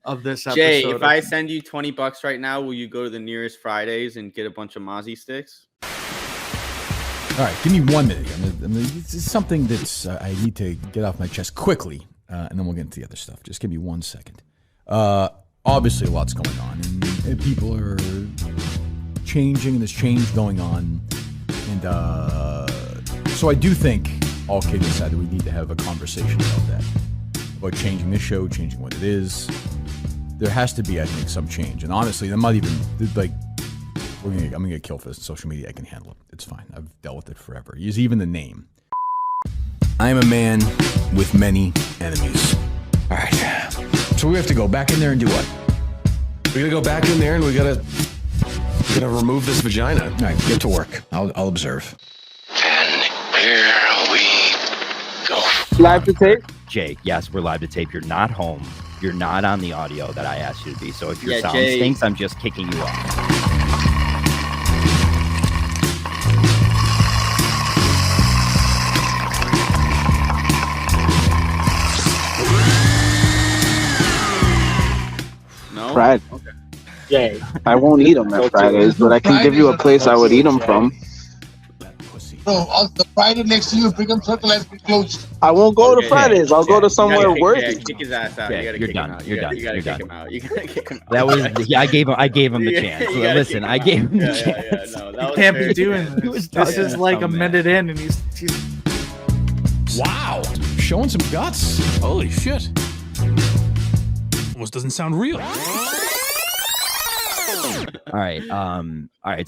of this episode. Jay, if I send you $20 right now, will you go to the nearest Fridays and get a bunch of Mozzie sticks? All right, give me 1 minute. This is something that's I need to get off my chest quickly, and then we'll get into the other stuff. Just give me 1 second. Obviously, a lot's going on, and people are changing, and there's change going on. And so I do think, all kidding aside, that we need to have a conversation about that. About changing this show, changing what it is. There has to be, I think, some change. And honestly, I'm not even, like, I'm going to get killed for this on social media. I can handle it. It's fine. I've dealt with it forever. Use even the name. I am a man with many enemies. All right. So we have to go back in there and do what? We gotta go back in there and we gotta remove this vagina. All right, get to work. I'll observe. And here we go. Live to tape? Jay, yes, we're live to tape. You're not home. You're not on the audio that I asked you to be. So if your sound stinks, I'm just kicking you off. Friday. Okay. Jay, I won't eat them at Fridays, but I can give you a place I would eat them from. Bro, the Friday next to you, Brigham Circle has been closed. I won't go to Fridays. I'll go to somewhere worthy. Kick his ass out. You're done. You're done. You gotta kick him out. You gotta kick him out. That was. Yeah, I gave him the chance. Listen, I gave him the chance. No, you can't be doing this. This is like a minute in, and he's. Wow, showing some guts. Holy shit. Almost doesn't sound real. All right.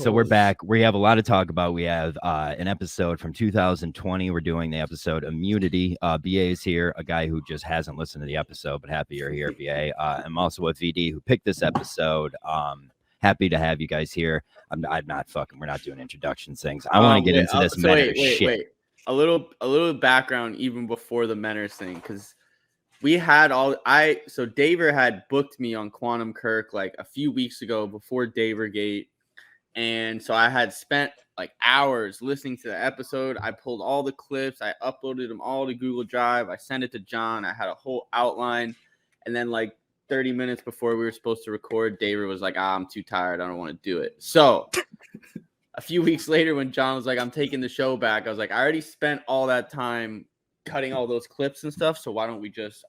So we're back. We have a lot to talk about. We have an episode from 2020. We're doing the episode Immunity. BA is here, a guy who just hasn't listened to the episode, but happy you're here, BA. I'm also with VD, who picked this episode. Happy to have you guys here. I'm not fucking. We're not doing introduction things. I want to get into this meta shit. Wait. A little background even before the Menners thing, because we had so Daver had booked me on Quantum Kirk like a few weeks ago before Davergate. And so I had spent like hours listening to the episode. I pulled all the clips. I uploaded them all to Google Drive. I sent it to John. I had a whole outline. And then like 30 minutes before we were supposed to record, Daver was like, I'm too tired. I don't want to do it. So a few weeks later when John was like, I'm taking the show back, I was like, I already spent all that time cutting all those clips and stuff, so why don't we just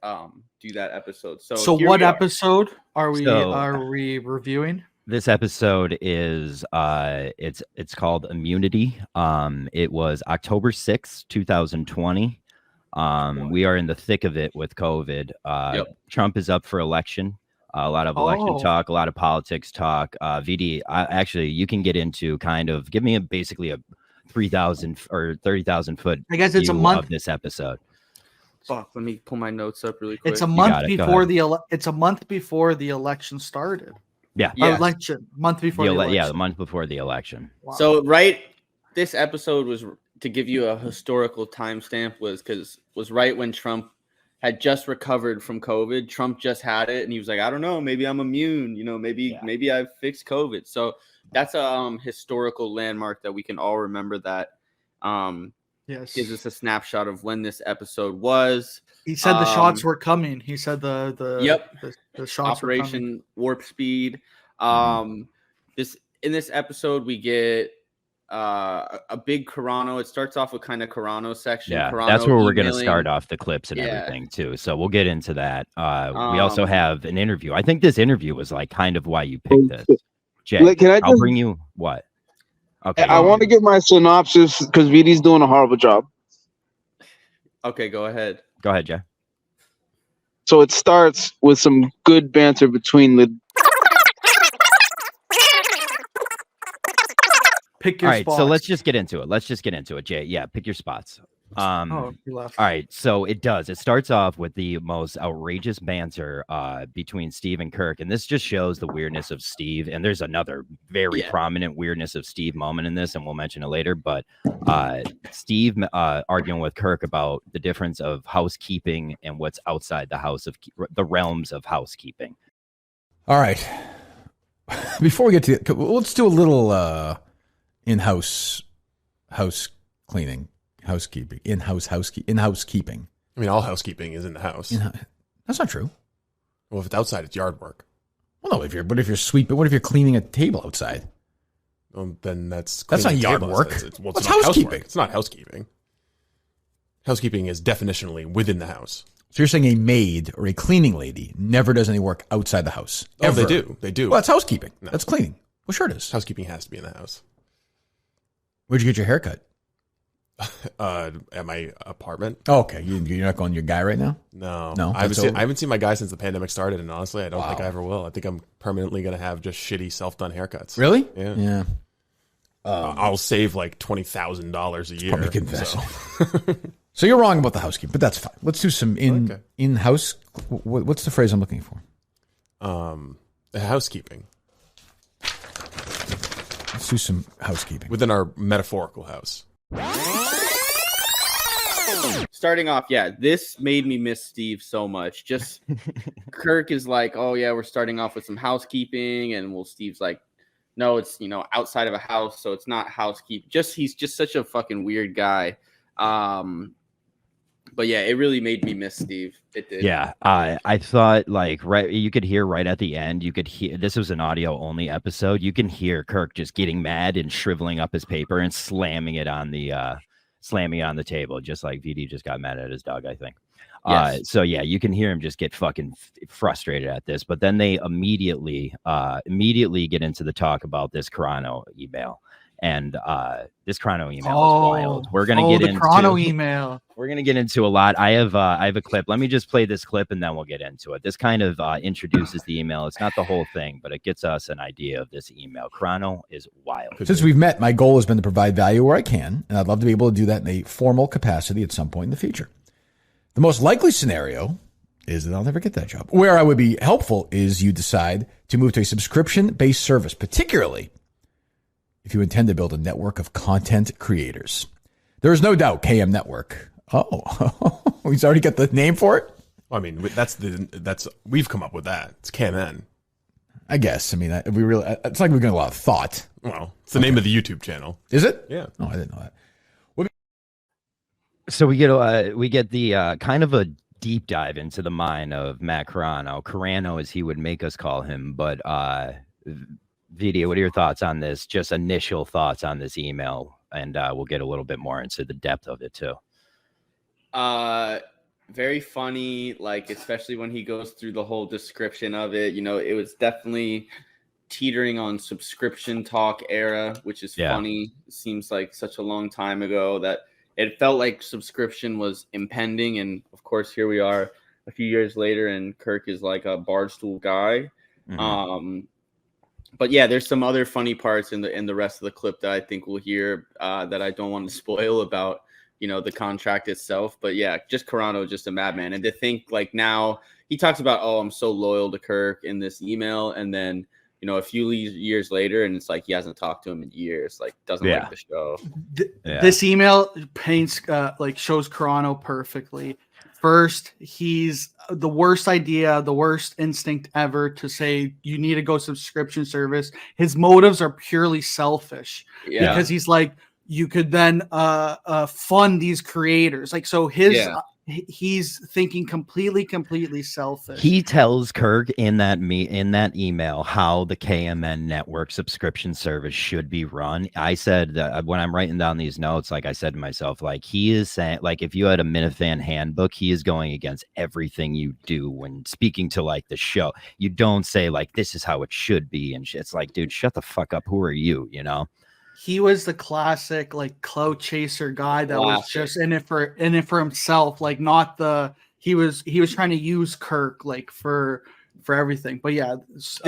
do that episode? So what episode are we reviewing? This episode is it's called Immunity. It was October 6th, 2020. We are in the thick of it with COVID. Trump is up for election. A lot of election talk, a lot of politics talk. VD, actually, you can get into give me basically a 3,000 or 30,000 foot. I guess it's a month of this episode. Fuck, let me pull my notes up really quick. It's a month before it's a month before the election started. Yeah. Month before the election. Yeah, the month before the election. Wow. So this episode was, to give you a historical timestamp, was right when Trump had just recovered from COVID. Trump just had it, and he was like, I don't know, maybe I'm immune. Maybe I've fixed COVID. So that's a historical landmark that we can all remember. That gives us a snapshot of when this episode was. He said the shots were coming. He said the shots Operation Warp Speed. In this episode we get a big Carano. It starts off with kind of Carano section. Yeah, Carano that's where we're going to start off the clips and everything too. So we'll get into that. We also have an interview. I think this interview was like kind of why you picked this. Jay, I'll bring you what? Okay. I want to get my synopsis because VD's doing a horrible job. Okay, go ahead. Go ahead, Jay. So it starts with some good banter between the. Pick your spots. So let's just get into it. Jay. Yeah, pick your spots. All right, so it starts off with the most outrageous banter between Steve and Kirk, and this just shows the weirdness of Steve. And there's another very prominent weirdness of Steve moment in this, and we'll mention it later. But Steve arguing with Kirk about the difference of housekeeping and what's outside the realms of housekeeping. All right, before we get to let's do a little in-house house cleaning. Housekeeping, in-house housekeeping. I mean, all housekeeping is in the house. That's not true. Well, if it's outside, it's yard work. Well, no, if you're sweeping, what if you're cleaning a table outside? Well, then that's not yard tables. work. It's What's not housekeeping? It's not housekeeping. Housekeeping is definitionally within the house. So you're saying a maid or a cleaning lady never does any work outside the house? Oh, they do. They do. Well, that's housekeeping. No. That's cleaning. Well, sure it is. Housekeeping has to be in the house. Where'd you get your haircut? At my apartment. Oh, okay. You're not going to your guy right now? No. No. I haven't seen my guy since the pandemic started, and honestly, I don't think I ever will. I think I'm permanently going to have just shitty self-done haircuts. Really? Yeah. Yeah. I'll save like $20,000 a year. Probably confess. So you're wrong about the housekeeping, but that's fine. Let's do some in-house. What's the phrase I'm looking for? Housekeeping. Let's do some housekeeping within our metaphorical house. Starting off, this made me miss Steve so much. Just Kirk is like, oh yeah, we're starting off with some housekeeping, and Steve's like, no, it's outside of a house, so it's not housekeeping. He's just such a fucking weird guy. But yeah, it really made me miss Steve. It did. Yeah, I thought you could hear right at the end. You could hear this was an audio only episode. You can hear Kirk just getting mad and shriveling up his paper and slamming it on the table, just like VD just got mad at his dog, I think. Yes. So yeah, you can hear him just get fucking frustrated at this. But then they immediately get into the talk about this Carano email. And this Chrono email is wild. We're gonna get into Chrono email. We're gonna get into a lot. I have a clip. Let me just play this clip and then we'll get into it. This kind of introduces the email. It's not the whole thing, but it gets us an idea of this email. Chrono is wild. Since we've met, my goal has been to provide value where I can, and I'd love to be able to do that in a formal capacity at some point in the future. The most likely scenario is that I'll never get that job. Where I would be helpful is you decide to move to a subscription-based service, particularly if you intend to build a network of content creators. There is no doubt KM Network. Oh, he's already got the name for it? I mean, we've come up with that. It's KMN. I guess. I mean, it's like we're getting a lot of thought. Well, it's the name of the YouTube channel. Is it? Yeah. Oh, I didn't know that. So we get the kind of a deep dive into the mind of Matt Carano, as he would make us call him. But VD, what are your thoughts on this? Just initial thoughts on this email, and we'll get a little bit more into the depth of it too. Very funny, especially when he goes through the whole description of it. It was definitely teetering on subscription talk era, which is funny. It seems like such a long time ago that it felt like subscription was impending, and of course here we are a few years later, and Kirk is like a Barstool guy. Mm-hmm. But yeah, there's some other funny parts in the rest of the clip that I think we'll hear that I don't want to spoil about the contract itself. But yeah, just Carano, just a madman. And to think now he talks about, oh, I'm so loyal to Kirk in this email, and then a few years later, and it's like he hasn't talked to him in years, doesn't like the show. This email paints shows Carano perfectly. First, he's the worst idea, the worst instinct ever to say you need to go subscription service. His motives are purely selfish because he's like, you could then fund these creators. He's thinking completely selfish. He tells Kirk in that email how the KMN network subscription service should be run. I said that when I'm writing down these notes, I said to myself, he is saying, if you had a Minifan handbook, he is going against everything you do when speaking to the show. You don't say this is how it should be, and it's like, dude, shut the fuck up. Who are you? He was the classic clout chaser guy that was just in it for himself, not the he was trying to use Kirk for everything. But yeah, this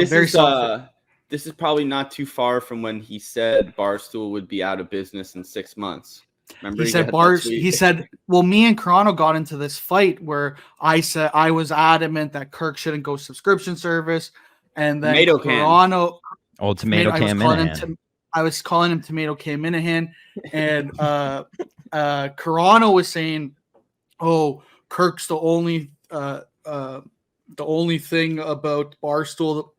is probably not too far from when he said Barstool would be out of business in 6 months. Remember he said, well, me and Carano got into this fight where I said I was adamant that Kirk shouldn't go subscription service, and then Carano, Tomato Can I was calling him Tomato K Minahan, and Carano was saying, "Oh, Kirk's the only thing about Barstool.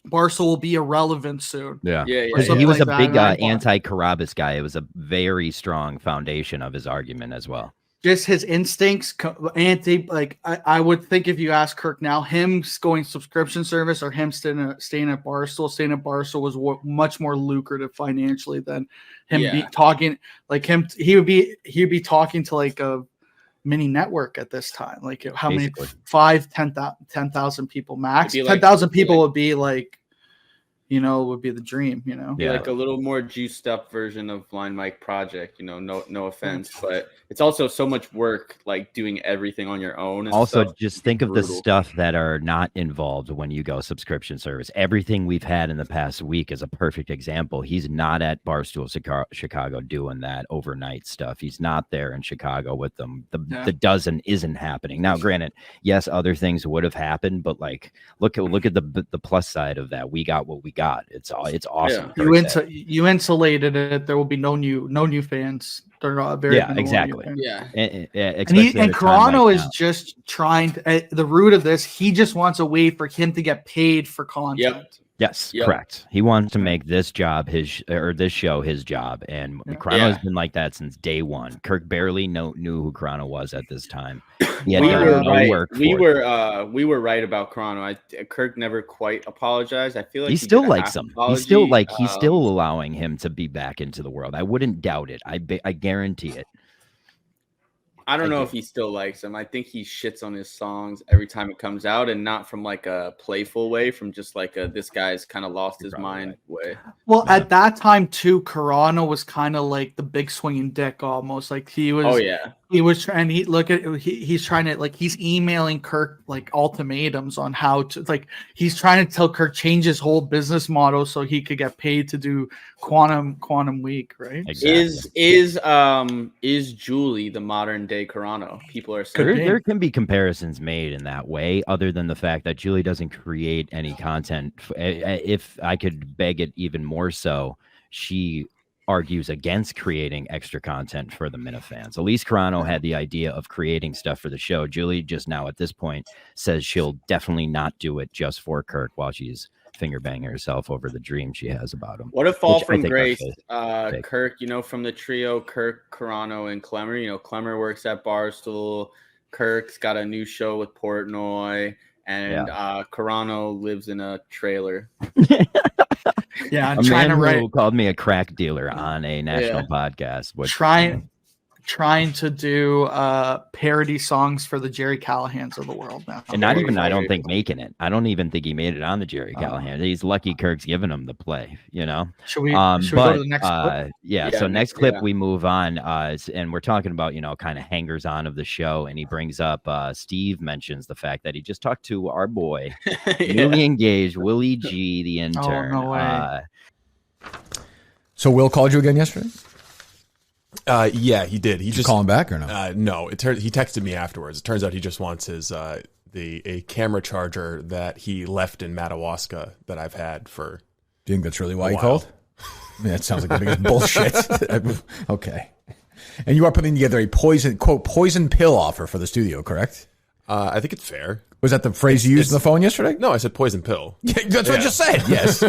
Barstool will be irrelevant soon." Yeah. He was a big anti-Carabas guy. It was a very strong foundation of his argument as well. just his instincts. I would think if you ask Kirk now, him going subscription service or him staying at Barstool was much more lucrative financially than him talking like him. He would be talking to like a mini network at this time. Like how Basically. many 10,000 people max? Like, 10,000 people would be like, would be the dream, Yeah, like a little more juiced up version of Blind Mike Project, no offense, but it's also so much work, like doing everything on your own. And also, stuff. just think of the stuff that are not involved when you go subscription service. Everything we've had in the past week is a perfect example. He's not at Barstool Chicago doing that overnight stuff. He's not there in Chicago with them. The dozen isn't happening. Now, granted, yes, other things would have happened, but like look at the plus side of that. We got what we got. It's awesome. Yeah. You insulated it. There will be no new fans. They're not very exactly. And Carano is just trying to, at the root of this. He just wants a way for him to get paid for content. Yes, correct. He wants to make this job this show his job, and Carano has been like that since day one. Kirk barely knew who Carano was at this time. We were right about Carano. Kirk never quite apologized. I feel like he still likes him. He's still allowing him to be back into the world. I wouldn't doubt it. I guarantee it. I don't know if he still likes him. I think he shits on his songs every time it comes out, and not from like a playful way, from just like this guy's kind of lost his mind way. Well, at that time too, Carano was kind of like the big swinging dick almost. Like he was. Oh yeah. He was trying. He's trying to he's emailing Kirk like ultimatums on how to he's trying to tell Kirk change his whole business model so he could get paid to do Quantum Week, right? Exactly. Is Julie the modern day Carano? People are saying there can be comparisons made in that way, other than the fact that Julie doesn't create any content. If I could beg it even more so, she argues against creating extra content for the Minifans. Elise Carano had the idea of creating stuff for the show. Julie just now at this point says she'll definitely not do it just for Kirk while she's finger banging herself over the dream she has about him. What a fall from grace. Kirk, from the trio, Kirk, Carano, and Clemmer. Clemmer works at Barstool. Kirk's got a new show with Portnoy, and Carano lives in a trailer. Yeah, I'm a trying man to write. Who called me a crack dealer on a national podcast. Which, trying to do parody songs for the Jerry Callahans of the world now. And not even, I don't think, making it. I don't even think he made it on the Jerry Callahan. He's lucky Kirk's giving him the play, Should we go to the next clip? So next clip we move on, and we're talking about, kind of hangers on of the show. And he brings up, Steve mentions the fact that he just talked to our boy, newly engaged, Willie G, the intern. Oh, no way. So Will called you again yesterday? Yeah, he did. He just call him back or no? No, he texted me afterwards. It turns out he just wants his a camera charger that he left in Madawaska that I've had for. Do you think that's really why he called? I mean, that sounds like the biggest bullshit. Okay. And you are putting together a poison pill offer for the studio, correct? I think it's fair. Was that the phrase you used on the phone yesterday? No, I said poison pill. Yeah, that's what I just said. Yes.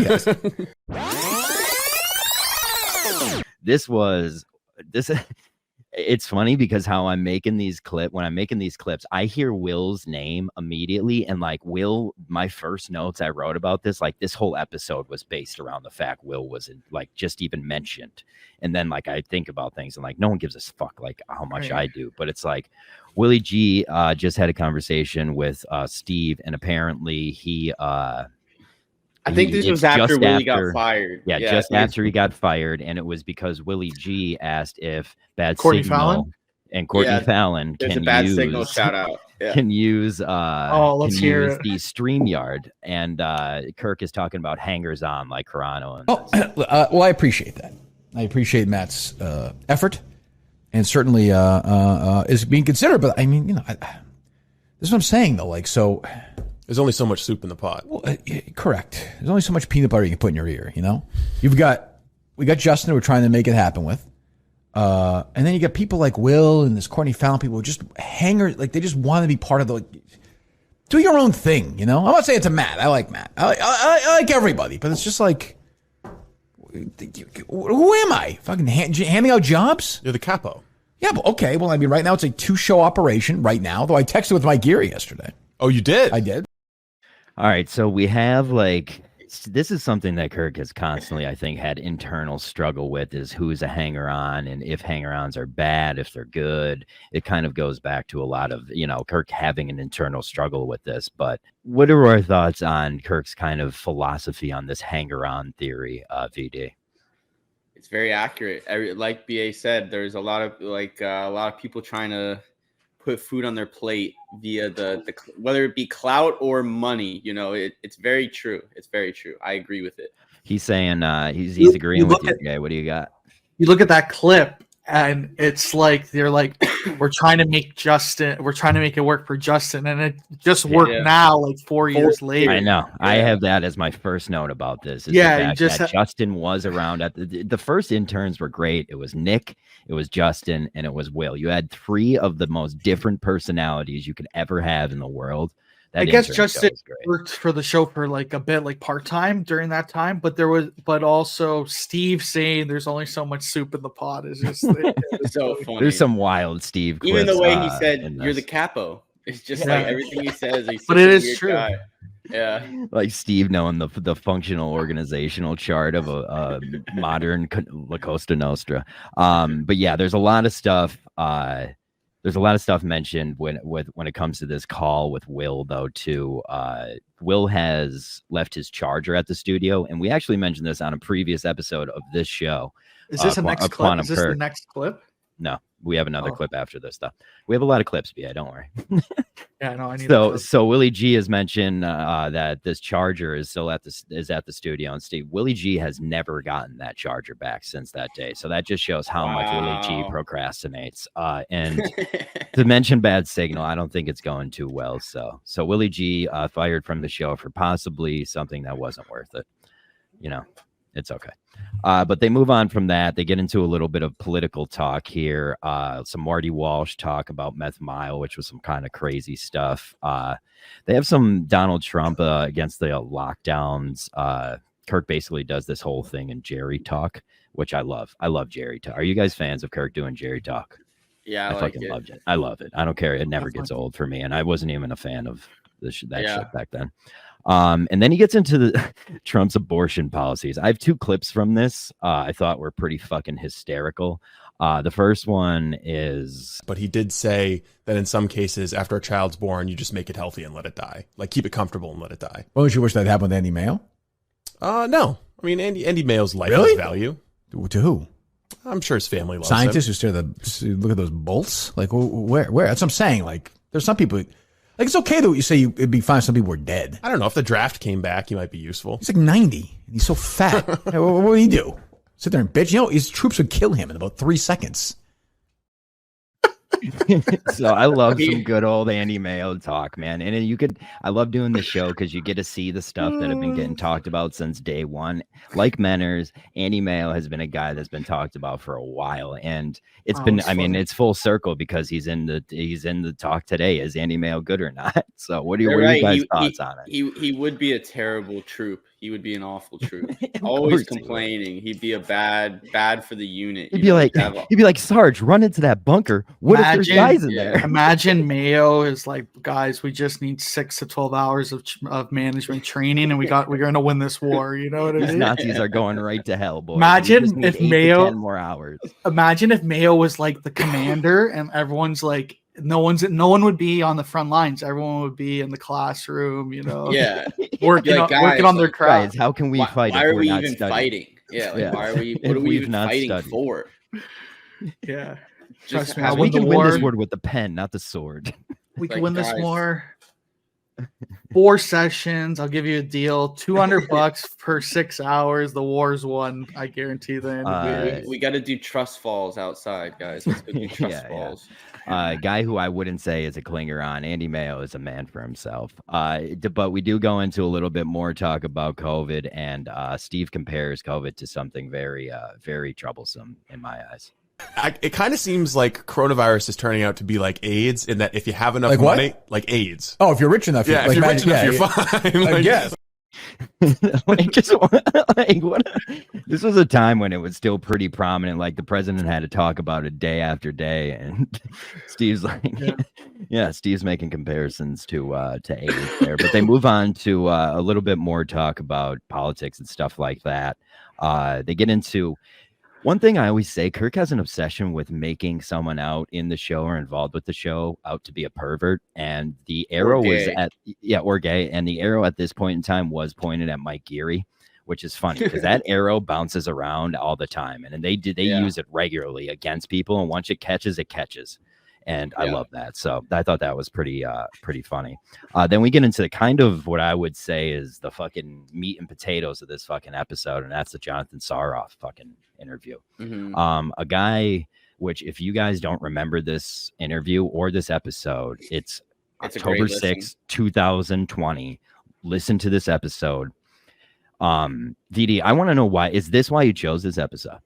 It's funny because how I'm making these clips, I hear Will's name immediately, and Will, my first notes I wrote about this, this whole episode was based around the fact Will wasn't just even mentioned. And then I think about things and no one gives a fuck how much I do, but it's Willie G just had a conversation with Steve, and apparently he I think this was after Willie got fired. Yeah, just after he got fired, and it was because Willie G asked if Courtney Fallon and Courtney Fallon can use signal shout out. Yeah. Can use let's hear it. The StreamYard, and Kirk is talking about hangers on like Carano. Well, I appreciate that. I appreciate Matt's effort, and certainly is being considered. But I mean, this is what I'm saying though. So. There's only so much soup in the pot. Well, correct. There's only so much peanut butter you can put in your ear. We got Justin who we're trying to make it happen with, and then you got people like Will and this Courtney Fallon people who just hangers, they just want to be part of the. Do your own thing, I'm not saying it's a Matt. I like Matt. I like everybody, but it's just who am I? Fucking handing out jobs? You're the capo. Yeah, but okay. Well, I mean, right now it's a 2-show operation right now, though I texted with Mike Geary yesterday. Oh, you did? I did. All right, so we have this is something that Kirk has constantly, I think, had internal struggle with is who's a hanger-on and if hanger-ons are bad, if they're good. It kind of goes back to a lot of, Kirk having an internal struggle with this. But what are our thoughts on Kirk's kind of philosophy on this hanger-on theory, VD? It's very accurate. Like BA said, there's a lot of people trying to put food on their plate via the whether it be clout or money. It's very true. It's very true. I agree with it. He's saying he's agreeing with you, Jay. What do you got? You look at that clip, and it's like they're like, we're trying to make it work for Justin, and it just worked now, like 4 years later. I know. Yeah. I have that as my first note about this. Justin was around at the first interns were great. It was Nick, it was Justin, and it was Will. You had 3 of the most different personalities you could ever have in the world. I guess Justin worked for the show for like a bit, like part-time during that time, but also Steve saying there's only so much soup in the pot is just it's so funny. There's some wild Steve clips, even the way he said you're the capo. It's just like everything he says. But it is true. Guy. Yeah, like Steve knowing the functional organizational chart of a modern La Costa Nostra. But yeah, there's a lot of stuff. There's a lot of stuff mentioned when it comes to this call with Will, though, too. Will has left his charger at the studio, and we actually mentioned this on a previous episode of this show. Is this the next clip? Is this the next clip? No, we have another clip after this stuff. We have a lot of clips, BA, don't worry. Yeah, no, I need. So Willie G has mentioned that this charger is still at the studio, and Steve, Willie G has never gotten that charger back since that day. So that just shows how much Willie G procrastinates. And to mention bad signal, I don't think it's going too well. So Willie G fired from the show for possibly something that wasn't worth it. It's okay. But they move on from that. They get into a little bit of political talk here. Some Marty Walsh talk about Meth Mile, which was some kind of crazy stuff. They have some Donald Trump against the lockdowns. Kirk basically does this whole thing in Jerry talk, which I love. I love Jerry talk. Are you guys fans of Kirk doing Jerry talk? Yeah, I fucking loved it. I love it. I don't care. It never gets old for me. And I wasn't even a fan of that shit back then. And then he gets into Trump's abortion policies. I have 2 clips from this. I thought were pretty fucking hysterical. The first one is, but he did say that in some cases, after a child's born, you just make it healthy and let it die. Like keep it comfortable and let it die. Well, would you wish that happened with Andy Mayo? No. I mean, Andy Mayo's life has value. To who? I'm sure his family loves scientists him. who look at those bolts. Like where? That's what I'm saying. Like there's some people. Like, it's okay though. You say it'd be fine if some people were dead. I don't know. If the draft came back, he might be useful. He's like 90. And he's so fat. What would he do? Sit there and bitch? His troops would kill him in about 3 seconds. So I love some good old Andy Mayo talk, man. And I love doing the show because you get to see the stuff that have been getting talked about since day one. Like Menners, Andy Mayo has been a guy that's been talked about for a while. And it's it's full circle because he's in the talk today. Is Andy Mayo good or not? So what are you guys' thoughts on it? He would be a terrible troop. He would be an awful troop. Always complaining. He'd be a bad for the unit. He'd be like, Sarge, run into that bunker. What if there's guys in there? Imagine Mayo is like, guys, we just need 6 to 12 hours of management training, and we're going to win this war. You know what I mean? These Nazis are going right to hell, boys. Imagine if Mayo 10 more hours. Imagine if Mayo was like the commander, and everyone's like, no one would be on the front lines. Everyone would be in the classroom, Yeah, working on their craft. How can we fight? Why are we even fighting? Yeah, why are we? What are we even fighting for? Yeah, trust me. We can win this war with the pen, not the sword. We can win this war. 4 sessions. I'll give you a deal. $200 per 6 hours. The war's won. I guarantee that. We got to do trust falls outside, guys. Let's go do trust falls. Guy who I wouldn't say is a clinger on. Andy Mayo is a man for himself. But we do go into a little bit more talk about COVID, and Steve compares COVID to something very, very troublesome in my eyes. It kind of seems like coronavirus is turning out to be like AIDS, in that if you have enough money, like AIDS. Oh, if you're rich enough, if you're rich enough, you're fine. I guess. just like what? This was a time when it was still pretty prominent. Like the president had to talk about it day after day, and Steve's like, Steve's making comparisons to AIDS there. But they move on to a little bit more talk about politics and stuff like that. They get into. One thing I always say, Kirk has an obsession with making someone out in the show or involved with the show out to be a pervert. And the arrow was or gay. And the arrow at this point in time was pointed at Mike Geary, which is funny because that arrow bounces around all the time. And they use it regularly against people. And once it catches, it catches. And I love that. So I thought that was pretty funny. Then we get into kind of what I would say is the fucking meat and potatoes of this fucking episode. And that's the Jonathan Saroff fucking interview. A guy, which if you guys don't remember this interview or this episode, it's October 6th, 2020. Listen to this episode. VD, I want to know why. Is this why you chose this episode?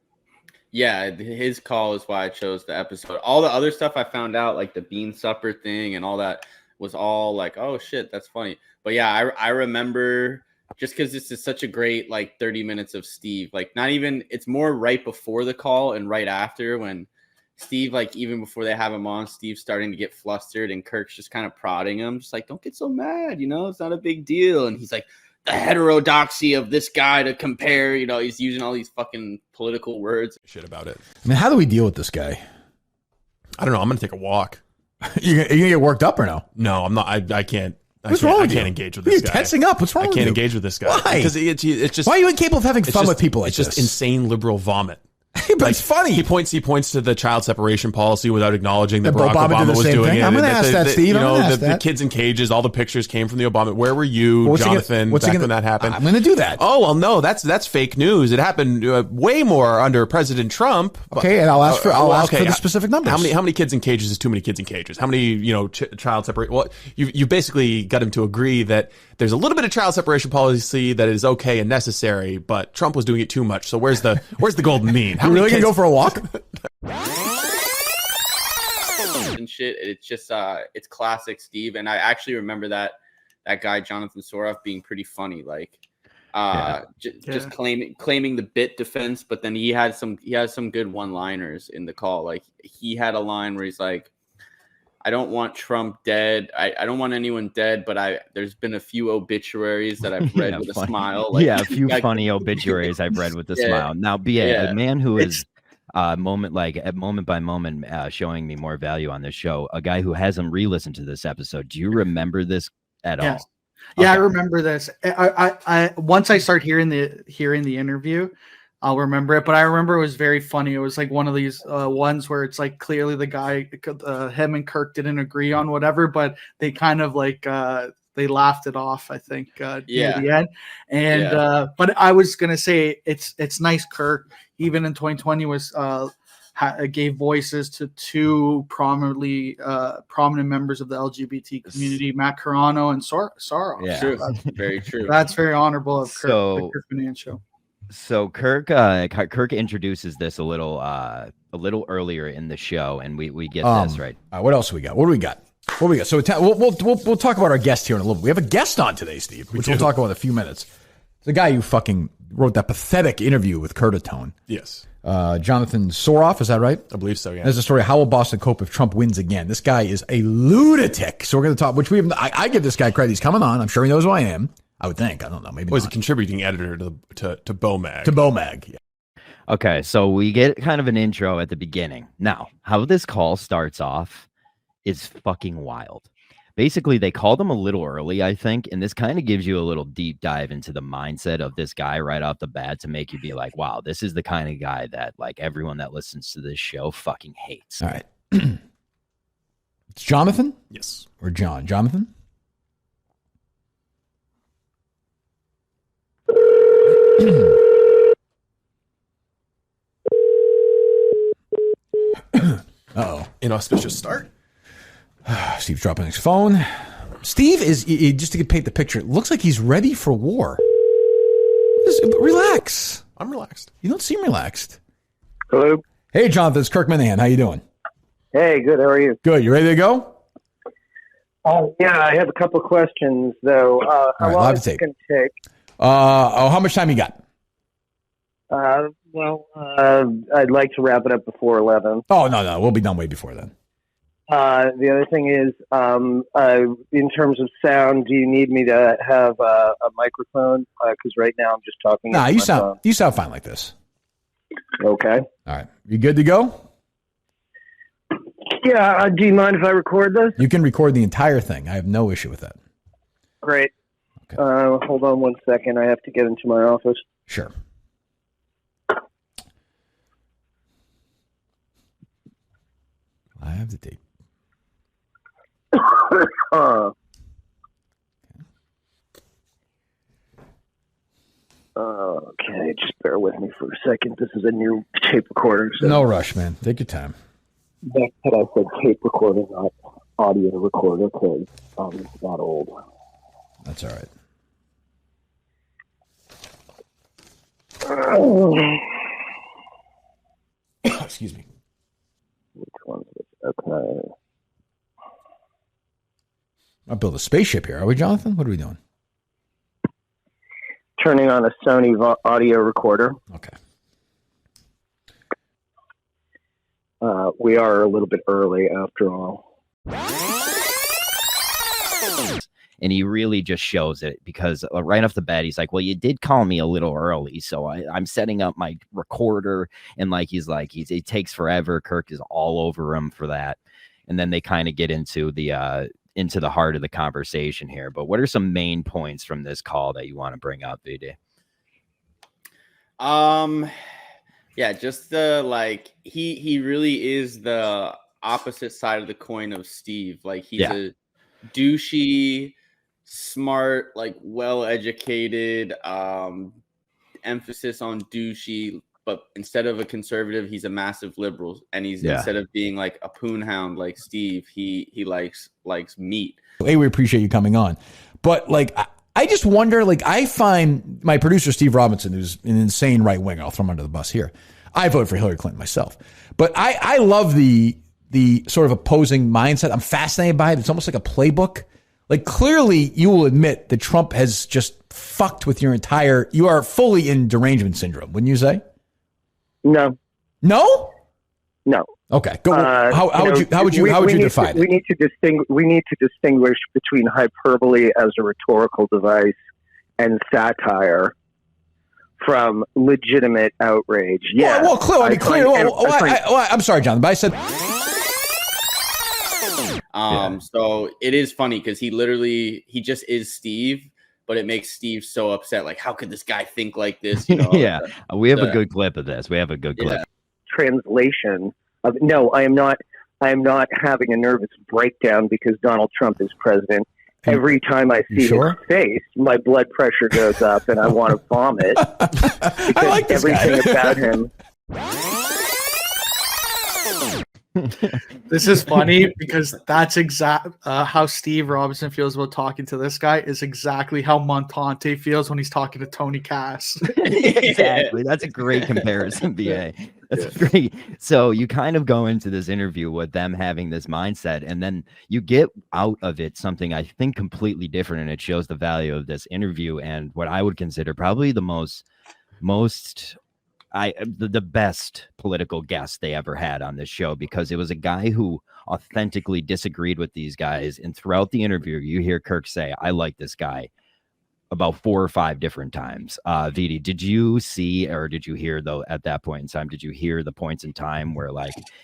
Yeah, his call is why I chose the episode. All the other stuff I found out, like the bean supper thing and all that, was all like, oh shit, that's funny. But yeah, I remember just because this is such a great like 30 minutes of Steve. Like not even, it's more right before the call and right after when Steve, like even before they have him on, Steve's starting to get flustered and Kirk's just kind of prodding him, just like, don't get so mad, it's not a big deal. And he's like, the heterodoxy of this guy to compare, he's using all these fucking political words. Shit about it. I mean, how do we deal with this guy? I don't know. I'm going to take a walk. You gonna get worked up or no? No, I'm not. I can't. What's wrong with you? I can't engage with this guy. You're tensing up. What's wrong with you? I can't engage with this guy. Why? Because it's just. Why are you incapable of having fun with people like this? It's just insane liberal vomit. But it's funny. He points to the child separation policy without acknowledging that Barack Obama was doing thing. it. I'm going to ask that, Steve. The kids in cages, all the pictures came from the Obama. Where were you, Jonathan, back when that happened? I'm going to do that. Oh, well, no, that's fake news. It happened way more under President Trump. Okay, and I'll ask for the specific numbers. How many kids in cages is too many kids in cages? How many, child separation? Well, you basically got him to agree that there's a little bit of child separation policy that is okay and necessary, but Trump was doing it too much. So where's the golden mean? How really gonna go for a walk? And shit, it's just it's classic Steve. And I actually remember that guy Jonathan Saroff being pretty funny, like just claiming the bit defense, but then he has some good one-liners in the call. Like he had a line where he's like, I don't want Trump dead. I don't want anyone dead, but there's been a few obituaries that I've read with a smile. Like, a few funny obituaries I've read with a smile. Now, a man who is moment by moment showing me more value on this show, a guy who hasn't re-listened to this episode. Do you remember this at all? Yeah, I remember this. I once I start hearing the interview, I'll remember it, but I remember it was very funny. It was like one of these ones where it's like clearly the guy, him and Kirk didn't agree on whatever, but they kind of like they laughed it off, I think, near the end. And but I was gonna say it's nice Kirk, even in 2020, was gave voices to two prominent members of the LGBT community, Matt Carano and Saroff. Yeah, true. Very true. That's very honorable of Kirk Financial. So Kirk introduces this a little earlier in the show, and we get this right. What else we got? What do we got? So we'll talk about our guest here in a little bit. We have a guest on today, Steve, which we'll talk about in a few minutes. The guy who fucking wrote that pathetic interview with Curtatone. Yes. Jonathan Saroff, is that right? I believe so, yeah. There's a story, how will Boston cope if Trump wins again? This guy is a lunatic. So we're going to talk, which I give this guy credit. He's coming on. I'm sure he knows who I am. I would think. I don't know. Maybe he's a contributing editor to Bomag. To Bomag, yeah. Okay, so we get kind of an intro at the beginning. Now, how this call starts off is fucking wild. Basically, they called him a little early, I think, and this kind of gives you a little deep dive into the mindset of this guy right off the bat to make you be like, wow, this is the kind of guy that like everyone that listens to this show fucking hates. All right. It's Jonathan? Yes. Or John? Jonathan? Uh-oh. Inauspicious start. Steve's dropping his phone. Steve is, just to paint the picture, it looks like he's ready for war. Relax. I'm relaxed. You don't seem relaxed. Hello. Hey, Jonathan, it's Kirk Minahan. How you doing? Hey, good. How are you? Good. You ready to go? Yeah, I have a couple of questions, though. How long is it going to take? How much time you got? I'd like to wrap it up before 11. Oh, no. We'll be done way before then. The other thing is, in terms of sound, do you need me to have a microphone? Because right now I'm just talking. Nah, you sound fine like this. Okay. All right. You good to go? Yeah. Do you mind if I record this? You can record the entire thing. I have no issue with that. Great. Okay. Hold on 1 second. I have to get into my office. Sure. I have the tape. Okay, just bear with me for a second. This is a new tape recorder. So No rush, man. Take your time. back that I said tape recorder, not audio recorder, because I'm not old. That's all right. Excuse me. Which one is it? Okay. I'll build a spaceship here. Are we, Jonathan? What are we doing? Turning on a Sony audio recorder. Okay. We are a little bit early after all. And he really just shows it because right off the bat, he's like, well, you did call me a little early. So I'm setting up my recorder. And it takes forever. Kirk is all over him for that. And then they kind of get into the heart of the conversation here. But what are some main points from this call that you want to bring up, VD? Yeah, just he really is the opposite side of the coin of Steve. Like he's a douchey, smart, like well-educated, emphasis on douchey, but instead of a conservative, he's a massive liberal. And instead of being like a poon hound like Steve, he likes meat. Hey, we appreciate you coming on. But I just wonder, I find my producer, Steve Robinson, who's an insane right winger. I'll throw him under the bus here. I voted for Hillary Clinton myself. But I love the sort of opposing mindset. I'm fascinated by it. It's almost like a playbook. Clearly, you will admit that Trump has just fucked with you are fully in derangement syndrome, wouldn't you say? No. No? No. Okay. Go. How would you define it? We need to distinguish between hyperbole as a rhetorical device and satire from legitimate outrage. Yeah. Well, clearly. I'm sorry, John, but I said. So it is funny because he just is Steve, but it makes Steve so upset. Like, how could this guy think like this? You know? Yeah. We have a good clip of this. Translation of no, I am not having a nervous breakdown because Donald Trump is president. Every time I see his face, my blood pressure goes up and I want to vomit because I like this everything guy. about him. This is funny because that's how Steve Robinson feels about talking to this guy is exactly how Montante feels when he's talking to Tony Cass. Exactly. That's a great comparison, BA. That's great. So you kind of go into this interview with them having this mindset, and then you get out of it something I think completely different, and it shows the value of this interview and what I would consider probably the the best political guest they ever had on this show, because it was a guy who authentically disagreed with these guys. And throughout the interview, you hear Kirk say, I like this guy, about 4 or 5 different times. VD, did you see, or did you hear, though, at that point in time, did you hear the points in time where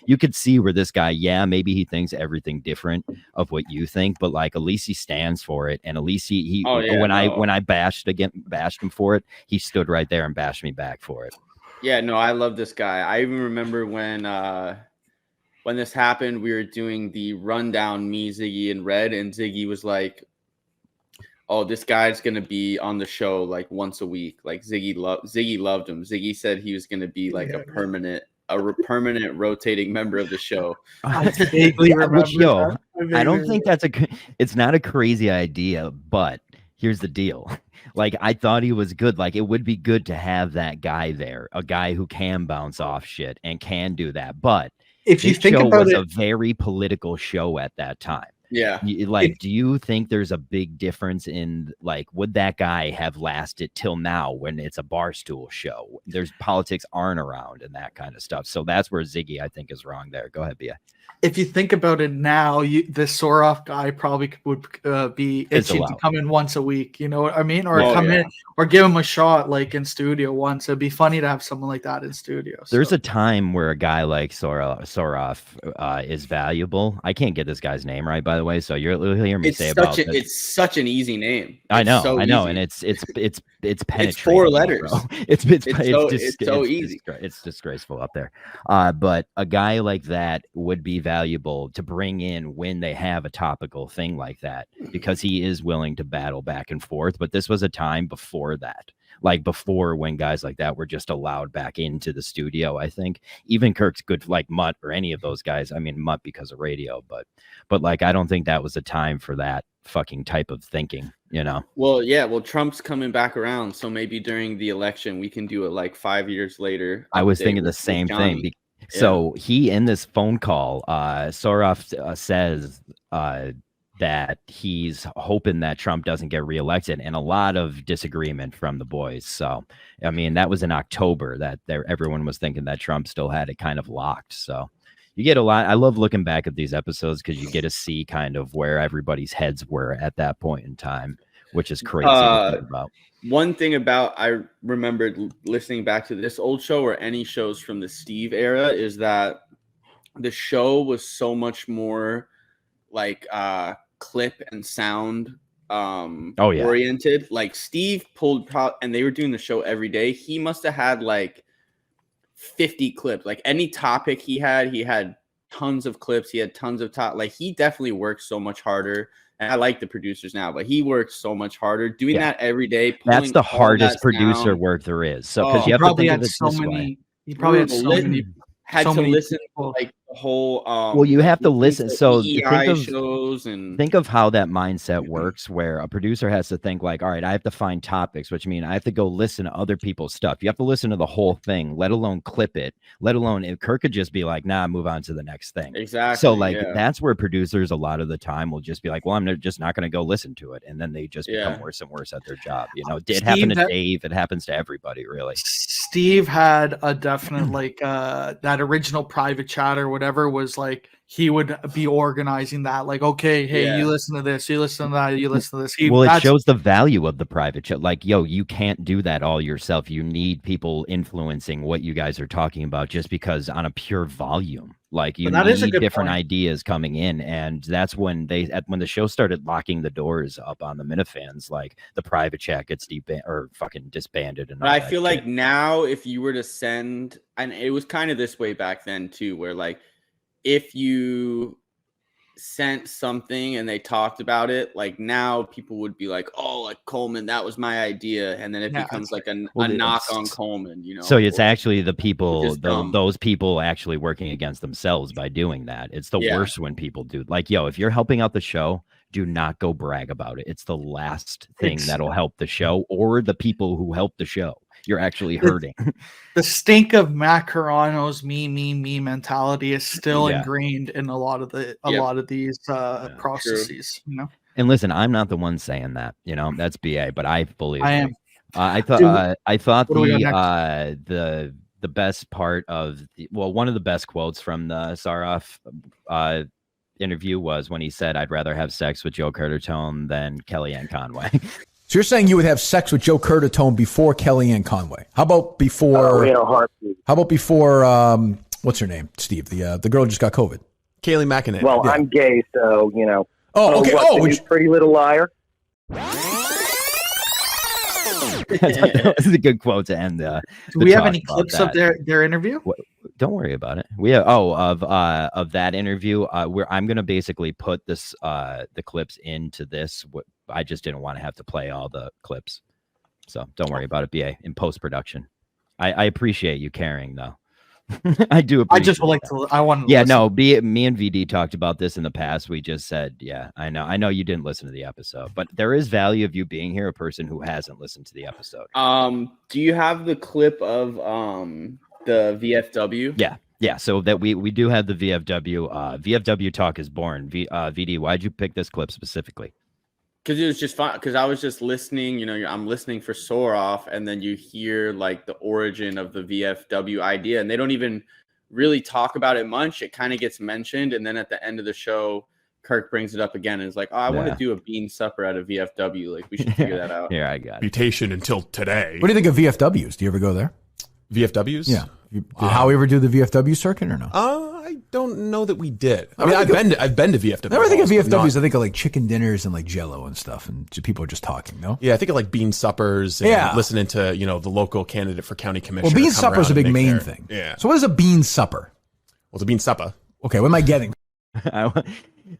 you could see where this guy, maybe he thinks everything different of what you think, but at least he stands for it. And at least when I bashed him for it, he stood right there and bashed me back for it. Yeah, no, I love this guy. I even remember when this happened, we were doing the rundown, me, Ziggy, and Red, and Ziggy was like, oh, this guy's going to be on the show once a week. Ziggy loved him. Ziggy said he was going to be a permanent rotating member of the show. I vaguely remember I don't think it's not a crazy idea, but here's the deal. I thought he was good. It would be good to have that guy there, a guy who can bounce off shit and can do that. But if you think about it, it, was a very political show at that time. Yeah. Do you think there's a big difference in like, would that guy have lasted till now when it's a Barstool show? There's politics aren't around and that kind of stuff. So that's where Ziggy, I think, is wrong there. Go ahead, Bia. If you think about it now, this Soroff guy probably would be itching to come in once a week. You know what I mean? Or in or give him a shot like in studio once. It'd be funny to have someone like that in studio. There's a time where a guy like Soroff is valuable. I can't get this guy's name right, by the way. So you'll hear me say about it. It's such an easy name. I know, easy. And it's penetrating. It's 4 letters. Bro. It's so easy. It's disgraceful up there. But a guy like that would be valuable to bring in when they have a topical thing like that, because he is willing to battle back and forth. But this was a time before that, like before when guys like that were just allowed back into the studio. I think even Kirk's good, like Mutt or any of those guys. I mean, Mutt because of radio, but like, I don't think that was a time for that fucking type of thinking, you know? Well, Trump's coming back around. So maybe during the election, we can do it like 5 years later. I was thinking the same thing. So he, in this phone call, Soroff says that he's hoping that Trump doesn't get reelected, and a lot of disagreement from the boys. So, I mean, that was in October that everyone was thinking that Trump still had it kind of locked. So you get a lot. I love looking back at these episodes because you get to see kind of where everybody's heads were at that point in time, which is crazy to think about. One thing I remembered listening back to this old show or any shows from the Steve era is that the show was so much more like clip and sound oriented. Like Steve and they were doing the show every day. He must have had like 50 clips. Like any topic he had tons of clips. He had tons of like he definitely worked so much harder. And I like the producers now, but he works so much harder doing that every day. That's the hardest producer work there is. So because you have to think of it this way. He probably had so many listen to like the whole well, you have to listen. So shows and think of how that mindset works, where a producer has to think like, all right, I have to find topics, which means I have to go listen to other people's stuff. You have to listen to the whole thing, let alone clip it, let alone if Kirk could just be like, nah, move on to the next thing. Exactly. So like that's where producers a lot of the time will just be like, well, I'm just not going to go listen to it, and then they just become worse and worse at their job. You know, it happened to Dave. It happens to everybody, really. Steve had a definite like that original private chat or whatever was like he would be organizing that, like, okay, hey, you listen to this, you listen to that, you listen to this. It shows the value of the private chat. Like, yo, you can't do that all yourself. You need people influencing what you guys are talking about, just because on a pure volume. Like you need different ideas coming in, and that's when when the show started locking the doors up on the Minifans, like the private chat gets fucking disbanded. And but I feel like now, if you were to send, and it was kind of this way back then too, where like if you sent something and they talked about it, like now people would be like, oh, like Coleman, that was my idea, and then it becomes like a knock on Coleman, you know. So it's actually the people, those people actually working against themselves by doing that. It's the worst when people do, like, yo, if you're helping out the show, do not go brag about it. It's the last thing that'll help the show or the people who help the show. You're actually hurting. The stink of Matt Carano's me mentality is still ingrained in a lot of these processes, you know. And listen, I'm not the one saying that, you know, that's BA, but I believe I am. I thought the best part of one of the best quotes from the Soroff interview was when he said, "I'd rather have sex with Joe Curtatone than Kellyanne Conway." So you're saying you would have sex with Joe Curtatone before Kellyanne Conway? How about before? How about before? What's her name? Steve, the girl who just got COVID. Kaylee McEnany. Well, I'm gay, so you know. Oh, okay. Pretty Little Liar. That was a good quote to end. Do we have any clips of their interview? Don't worry about it. We have of that interview. I'm gonna basically put this the clips into this. I just didn't want to have to play all the clips, so don't worry about it. BA in post production. I appreciate you caring though. I do. I just would like to. I want. Yeah, no. Me and VD talked about this in the past. We just said, yeah, I know you didn't listen to the episode, but there is value of you being here, a person who hasn't listened to the episode. Do you have the clip of the VFW? Yeah, Yeah, so that we do have the VFW. VFW talk is born. VD, why'd you pick this clip specifically? Because it was just fun. Because I was just listening. I'm listening for Soroff, and then you hear like the origin of the VFW idea, and they don't even really talk about it much. It kind of gets mentioned, and then at the end of the show, Kirk brings it up again and is like, "Oh, I want to do a bean supper at a VFW. Like, we should figure that out." Yeah, I got it. Reputation until today. What do you think of VFWs? Do you ever go there? VFWs? Yeah. Did Howie ever do the VFW circuit or no? I don't know that we did. I mean, I've been to VFW. Whenever I think of VFWs, I think of like chicken dinners and like Jello and stuff, and people are just talking. No. Yeah, I think of like bean suppers. And listening to the local candidate for county commissioner. Well, bean supper is a big main thing. Yeah. So what is a bean supper? Well, it's a bean supper. Okay, what am I getting? I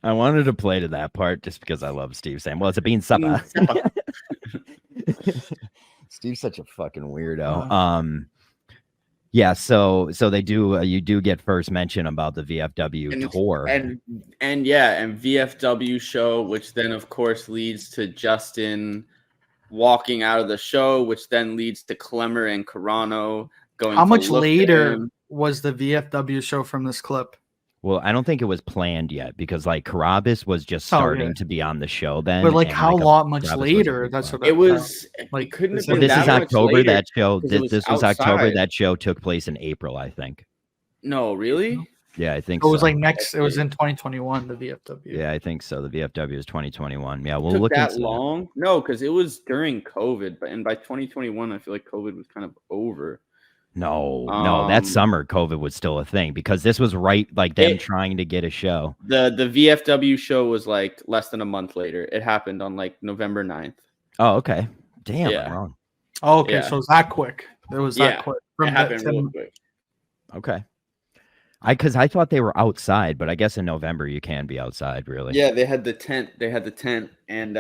wanted to play to that part just because I love Steve saying, "Well, it's a bean supper." Steve's such a fucking weirdo. Yeah, so they do. You do get first mention about the VFW tour, and VFW show, which then of course leads to Justin walking out of the show, which then leads to Clemmer and Carano going. How much later was the VFW show from this clip? Well, I don't think it was planned yet because like Carabas was just starting to be on the show then. But like how much later? That's what it was. Like couldn't have been this is October. Later, that show. This was October. That show took place in April, I think. No, really? Yeah, I think it was like next. It was in 2021. The VFW. Yeah, I think so. The VFW is 2021. Yeah, we'll look that long. No, because it was during COVID, and by 2021, I feel like COVID was kind of over. No, that summer COVID was still a thing because this was right like them trying to get a show. The VFW show was like less than a month later. It happened on like November 9th. Oh, okay. Damn, I'm wrong. Oh, okay, so it was that quick. It was that quick. It happened real quick. Okay. Because I thought they were outside, but I guess in November you can be outside, really. Yeah, they had the tent. And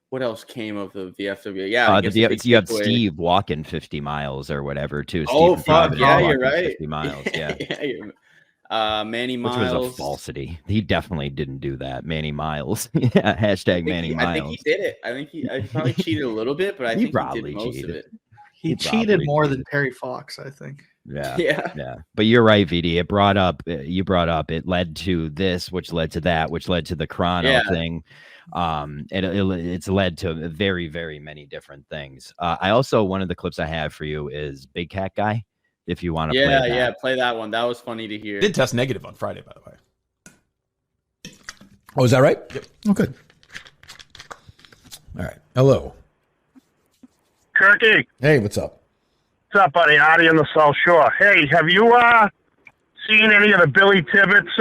what else came of the VFW? Yeah, you have Steve walking 50 miles or whatever too. Oh, fuck yeah, you're right. 50 miles, yeah. Manny Miles, which was a falsity. He definitely didn't do that. Manny Miles, yeah. Hashtag Manny Miles. I think he did it. I think he probably cheated a little bit, but I think he did most of it. He cheated more than Terry Fox, I think. Yeah. But you're right, VD. You brought up. It led to this, which led to that, which led to the Chrono thing. It's led to very, very many different things. I also, one of the clips I have for you is Big Cat Guy. If you want to play that. Play that one. That was funny to hear. Did test negative on Friday, by the way. Oh, is that right? Yep. Oh, good. All right. Hello. Kirky. Hey, what's up? What's up, buddy? Artie on the South Shore. Hey, have you seen any of the Billy Tibbetts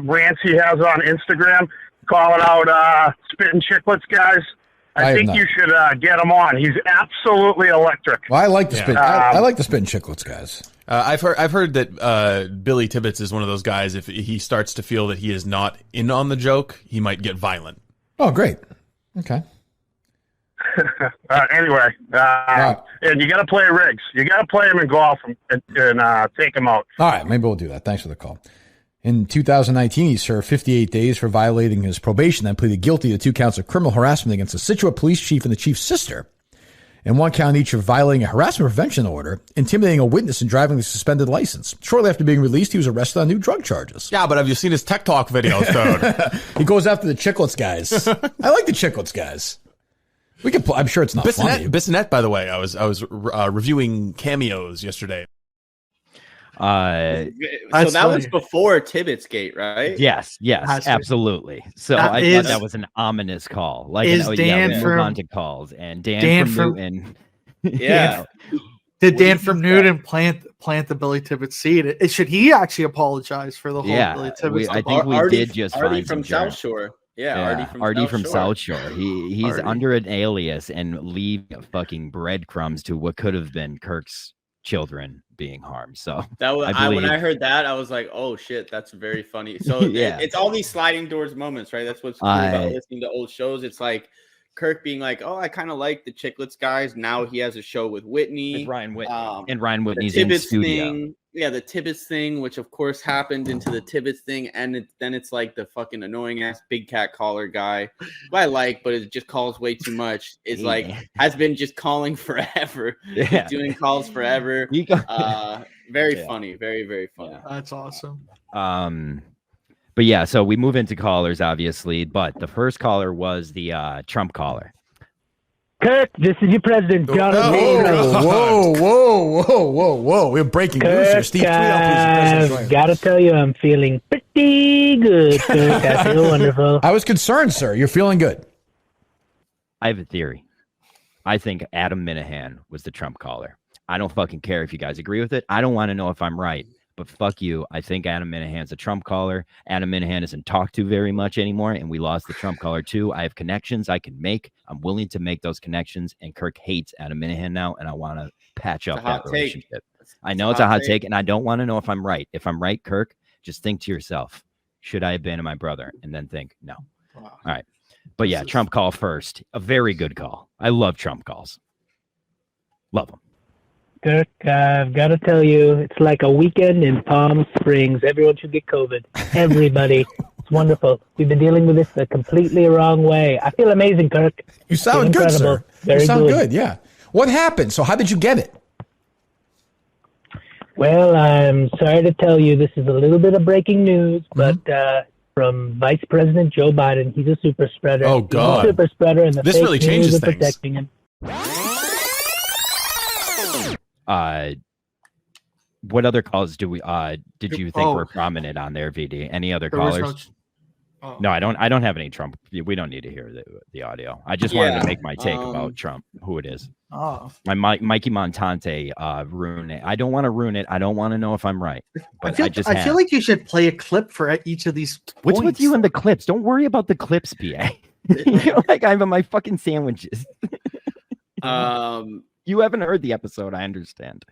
rants he has on Instagram calling out Spittin' Chicklets guys? I think you should get him on. He's absolutely electric. Well, I like the spin. I like the Spittin' Chicklets guys. I've heard that Billy Tibbetts is one of those guys. If he starts to feel that he is not in on the joke, he might get violent. Oh, great. Okay. Anyway, and you got to play Riggs. You got to play him in golf and take him out. All right, maybe we'll do that. Thanks for the call. In 2019, he served 58 days for violating his probation, then pleaded guilty to 2 counts of criminal harassment against the Scituate police chief and the chief's sister, and 1 count each of violating a harassment prevention order, intimidating a witness, and driving a suspended license. Shortly after being released, he was arrested on new drug charges. Yeah, but have you seen his Tech Talk videos, dude? He goes after the Chicklets guys. I like the Chicklets guys. We could. I'm sure it's not funny. Bissonnette, by the way, I was reviewing cameos yesterday. So that was before Tibbetts Gate, right? Yes, absolutely. So I thought that was an ominous call. Like, Dan from on to calls and Dan from Newton. Yeah. Did Dan from Newton plant the Billy Tibbetts seed? Should he actually apologize for the whole Billy Tibbetts? I think we did just Artie find from South Shore. Yeah, Artie from South Shore. He's under an alias and leave fucking breadcrumbs to what could have been Kirk's children being harmed. So that was when I heard that, I was like, oh shit, that's very funny. So it's all these sliding doors moments, right? That's what's cool about listening to old shows. It's like Kirk being like, "Oh, I kind of like the Chicklets guys." Now he has a show with Whitney, With Ryan Whitney, and Ryan Whitney's the in Tibbetts studio. thing, the Tibbetts thing, which of course happened into the Tibbetts thing, and then it's like the fucking annoying ass big cat caller guy, who I like, but it just calls way too much. Is like has been just calling forever, just doing calls forever. Very funny, very very funny. That's awesome. But yeah, so we move into callers, obviously, but the first caller was the Trump caller. Kirk, this is your president, Donald Trump. Whoa. We're breaking news here. Steve, tweet out, please. Gotta tell you, I'm feeling pretty good, Kirk. I feel wonderful. I was concerned, sir. You're feeling good. I have a theory. I think Adam Minahan was the Trump caller. I don't fucking care if you guys agree with it. I don't want to know if I'm right. But fuck you. I think Adam Minahan's a Trump caller. Adam Minahan isn't talked to very much anymore, and we lost the Trump caller too. I have connections I can make. I'm willing to make those connections, and Kirk hates Adam Minahan now, and I want to patch up that relationship. I know it's a hot take, and I don't want to know if I'm right. If I'm right, Kirk, just think to yourself, should I abandon my brother? And then think, no. Wow. All right. But yeah, Trump call first. A very good call. I love Trump calls. Love them. Kirk, I've got to tell you, it's like a weekend in Palm Springs. Everyone should get COVID. Everybody. It's wonderful. We've been dealing with this the completely wrong way. I feel amazing, Kirk. You sound good, sir. Very you sound good, yeah. What happened? So how did you get it? Well, I'm sorry to tell you, this is a little bit of breaking news, but from Vice President Joe Biden, he's a super spreader. Oh, God. He's a super spreader, and the this fake really news changes are things. protecting him. What other calls did you think were prominent on there, VD? Any other callers? No, I don't have any Trump. We don't need to hear the audio. I just wanted to make my take about Trump, who it is. My Mikey Montante ruin it. I don't want to ruin it. I don't want to know if I'm right. But I feel like you should play a clip for each of these points. What's with you and the clips? Don't worry about the clips, PA. You're like, I'm on my fucking sandwiches. You haven't heard the episode. I understand.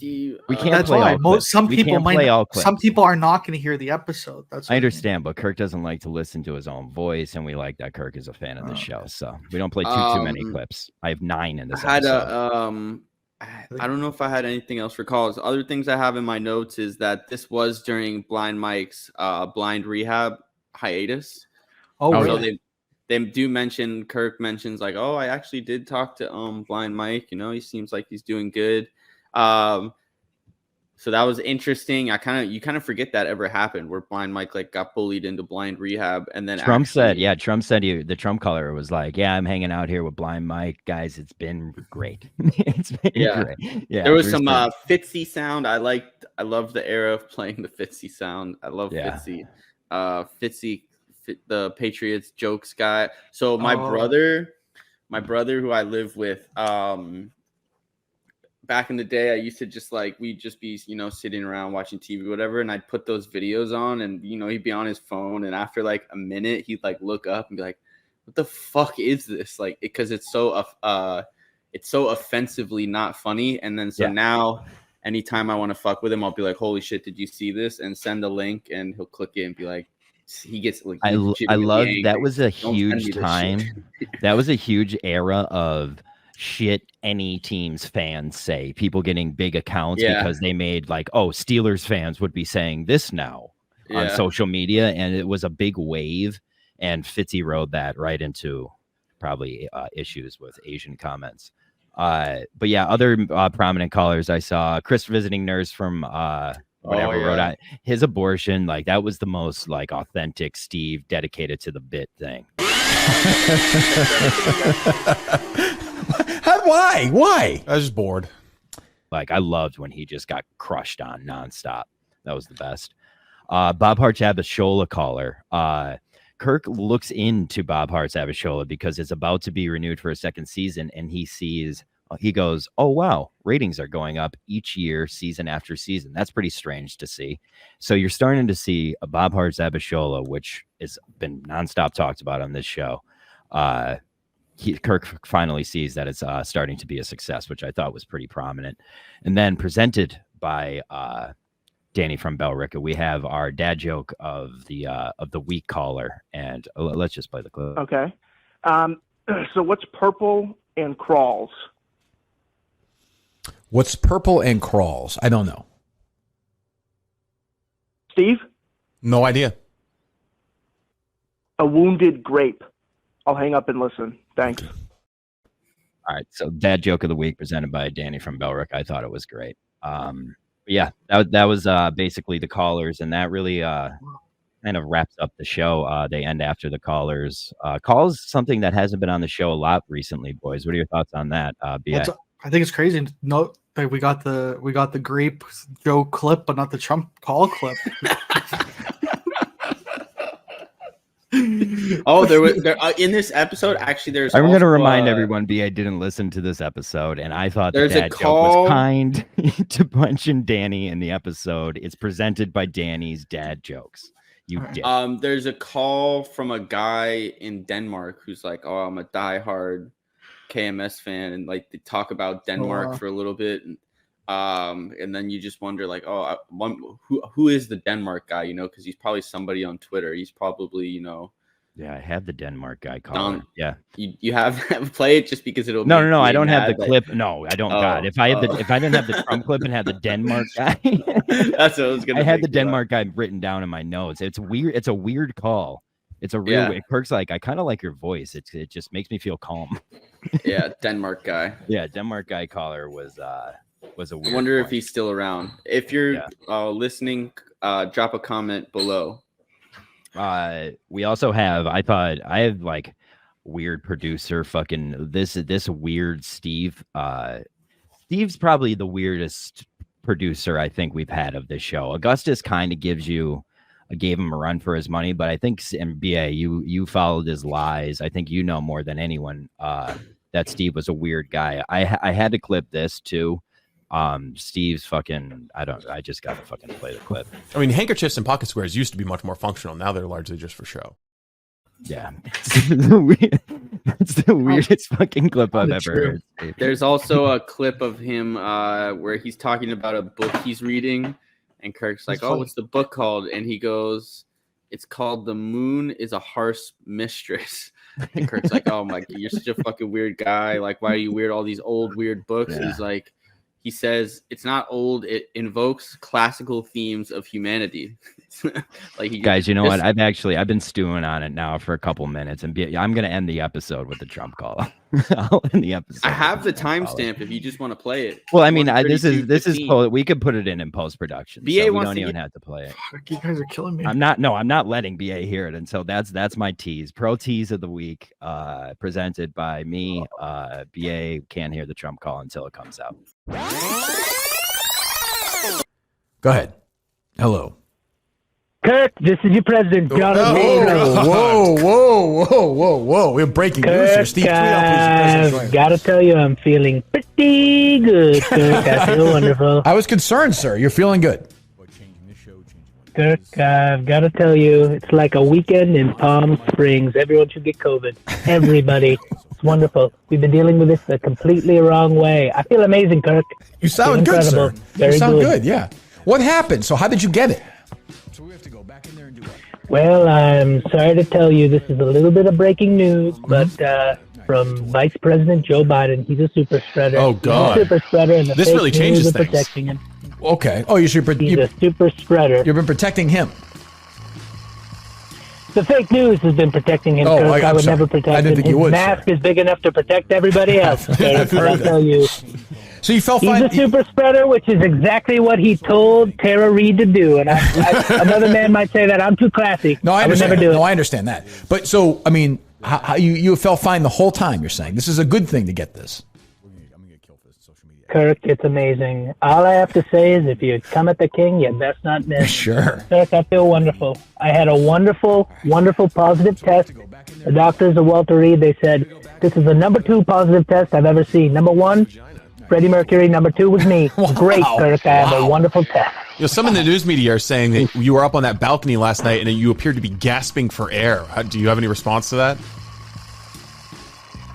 We can't that's play why. all clips. Some We people can't might. play all clips. Some people are not going to hear the episode. That's I understand, but Kirk doesn't like to listen to his own voice, and we like that Kirk is a fan of the show, so we don't play too many clips. I have 9 in this episode. I don't know if I had anything else for calls. Other things I have in my notes is that this was during Blind Mike's blind rehab hiatus. Oh, so really? They do mention, Kirk mentions like, oh, I actually did talk to Blind Mike. You know, he seems like he's doing good. So that was interesting. You kind of forget that ever happened where Blind Mike like got bullied into blind rehab, and then Trump said the Trump caller was like, yeah, I'm hanging out here with Blind Mike, guys. It's been great. It's been great. Yeah, there was some Fitzy sound. I love the era of playing the Fitzy sound. I love Fitzy. Fitzy, the Patriots jokes guy. So my brother who I live with, back in the day, I used to just we'd just be, sitting around watching TV, whatever. And I'd put those videos on and, he'd be on his phone. And after like a minute, he'd like look up and be like, what the fuck is this? Like, because it's so offensively not funny. And then now anytime I want to fuck with him, I'll be like, holy shit, did you see this? And send a link and he'll click it and be like, he gets like, I love that was a huge time. That was a huge era of shit any team's fans say. People getting big accounts because they made like, oh, Steelers fans would be saying this now on social media, and it was a big wave. And Fitzy rode that right into probably issues with Asian comments. But yeah, other prominent callers I saw, Chris visiting nurse from Rhode Island. His abortion, like that was the most like authentic Steve dedicated to the bit thing. Why? I was just bored. Like I loved when he just got crushed on nonstop. That was the best. Bob Hart's Abishola caller. Kirk looks into Bob Hart's Abishola because it's about to be renewed for a second season, and he goes, oh, wow, ratings are going up each year, season after season. That's pretty strange to see. So you're starting to see a Bob Hart's Abishola, which has been nonstop talked about on this show. Kirk finally sees that it's starting to be a success, which I thought was pretty prominent. And then presented by Danny from Bellrica, we have our dad joke of the week caller, and let's just play the clip. Okay. So what's purple and crawls? What's purple and crawls? I don't know. Steve? No idea. A wounded grape. I'll hang up and listen. Thanks. All right, so dad joke of the week presented by Danny from Belrick. I thought it was great. Yeah, that was basically the callers, and that really kind of wraps up the show. They end after the callers. Calls something that hasn't been on the show a lot recently, boys. What are your thoughts on that? BA? I think it's crazy. No, we got the grape joke clip, but not the Trump call clip. Oh, there in this episode. Actually, there's. I'm going to remind everyone, BA didn't listen to this episode, and I thought the dad joke was kind to Bunch and Danny in the episode. It's presented by Danny's dad jokes. You did. There's a call from a guy in Denmark who's like, "Oh, I'm a diehard KMS fan," and like they talk about Denmark for a little bit, and then you just wonder, like, oh, who is the Denmark guy? You know, because he's probably somebody on Twitter. He's probably, you know. Yeah, I have the Denmark guy calling. Yeah, you have play it just because it'll. No. I don't have the clip. No, I don't. God, if I didn't have the Trump clip and had the Denmark guy, that's what I was gonna. I had the Denmark guy written down in my notes. It's weird. It's a weird call. It's a real. Yeah. Kirk's like, I kind of like your voice. It just makes me feel calm. Yeah, Denmark guy. Yeah, Denmark guy caller was a weird. I wonder if he's still around. If you're listening, drop a comment below. We also have. I have like weird producer. Fucking this weird Steve. Steve's probably the weirdest producer I think we've had of this show. Augustus kind of gave him a run for his money, but I think BA, you followed his lies. I think you know more than anyone that Steve was a weird guy. I had to clip this too. Steve's fucking, I just got to fucking play the clip. I mean, handkerchiefs and pocket squares used to be much more functional. Now they're largely just for show. Yeah. It's the weirdest fucking clip I've ever heard. There's also a clip of him where he's talking about a book he's reading, and Kirk's like, "Oh, what's the book called?" And he goes, "It's called The Moon is a Harsh Mistress." And Kirk's like, "Oh my, you're such a fucking weird guy. Like, why are you weird all these old weird books?" Yeah. He's like, he says, "It's not old. It invokes classical themes of humanity." Like, guys, you know what? I've been stewing on it now for a couple minutes, and I'm going to end the episode with the Trump call. I'll end the episode. I have the timestamp if you just want to play it. Well, I mean, this is we could put it in post production. BA so we don't even have to play it. Fuck, you guys are killing me. I'm not letting BA hear it until that's my tease. Pro tease of the week, presented by me. BA can't hear the Trump call until it comes out. Go ahead. Hello. Kirk, this is your president, John. Whoa. We're breaking news here. Steve, gotta tell you, I'm feeling pretty good, Kirk. I feel wonderful. I was concerned, sir. You're feeling good. Kirk, I've got to tell you, it's like a weekend in Palm Springs. Everyone should get COVID. Everybody. It's wonderful. We've been dealing with this the completely wrong way. I feel amazing, Kirk. You sound good, sir. Very you sound good, yeah. What happened? So how did you get it? So we have to go back in there and do what? Well, I'm sorry to tell you, this is a little bit of breaking news, but from Vice President Joe Biden, he's a super spreader. Oh, God. He's a super spreader, and this really changes things. Protecting him. Okay. Oh, he's a super spreader. You've been protecting him. The fake news has been protecting him, Kirk. I would never protect him. I didn't think you would. His mask is big enough to protect everybody else. I tell you. So you felt fine. He's a super spreader, which is exactly what he told Tara Reid to do. And another man might say that I'm too classy. No, I understand. Would never do it. No, I understand that. But so, I mean, how you felt fine the whole time, you're saying. This is a good thing to get this. Kirk, it's amazing. All I have to say is if you come at the king, you best not miss. Sure. Kirk, I feel wonderful. I had a wonderful, wonderful positive test. The doctors at Walter Reed, they said, this is the number 2 positive test I've ever seen. Number 1, Freddie Mercury. Number 2 was me. Wow. Great, Kirk. I have a wonderful test. You know, some in the news media are saying that you were up on that balcony last night and you appeared to be gasping for air. Do you have any response to that?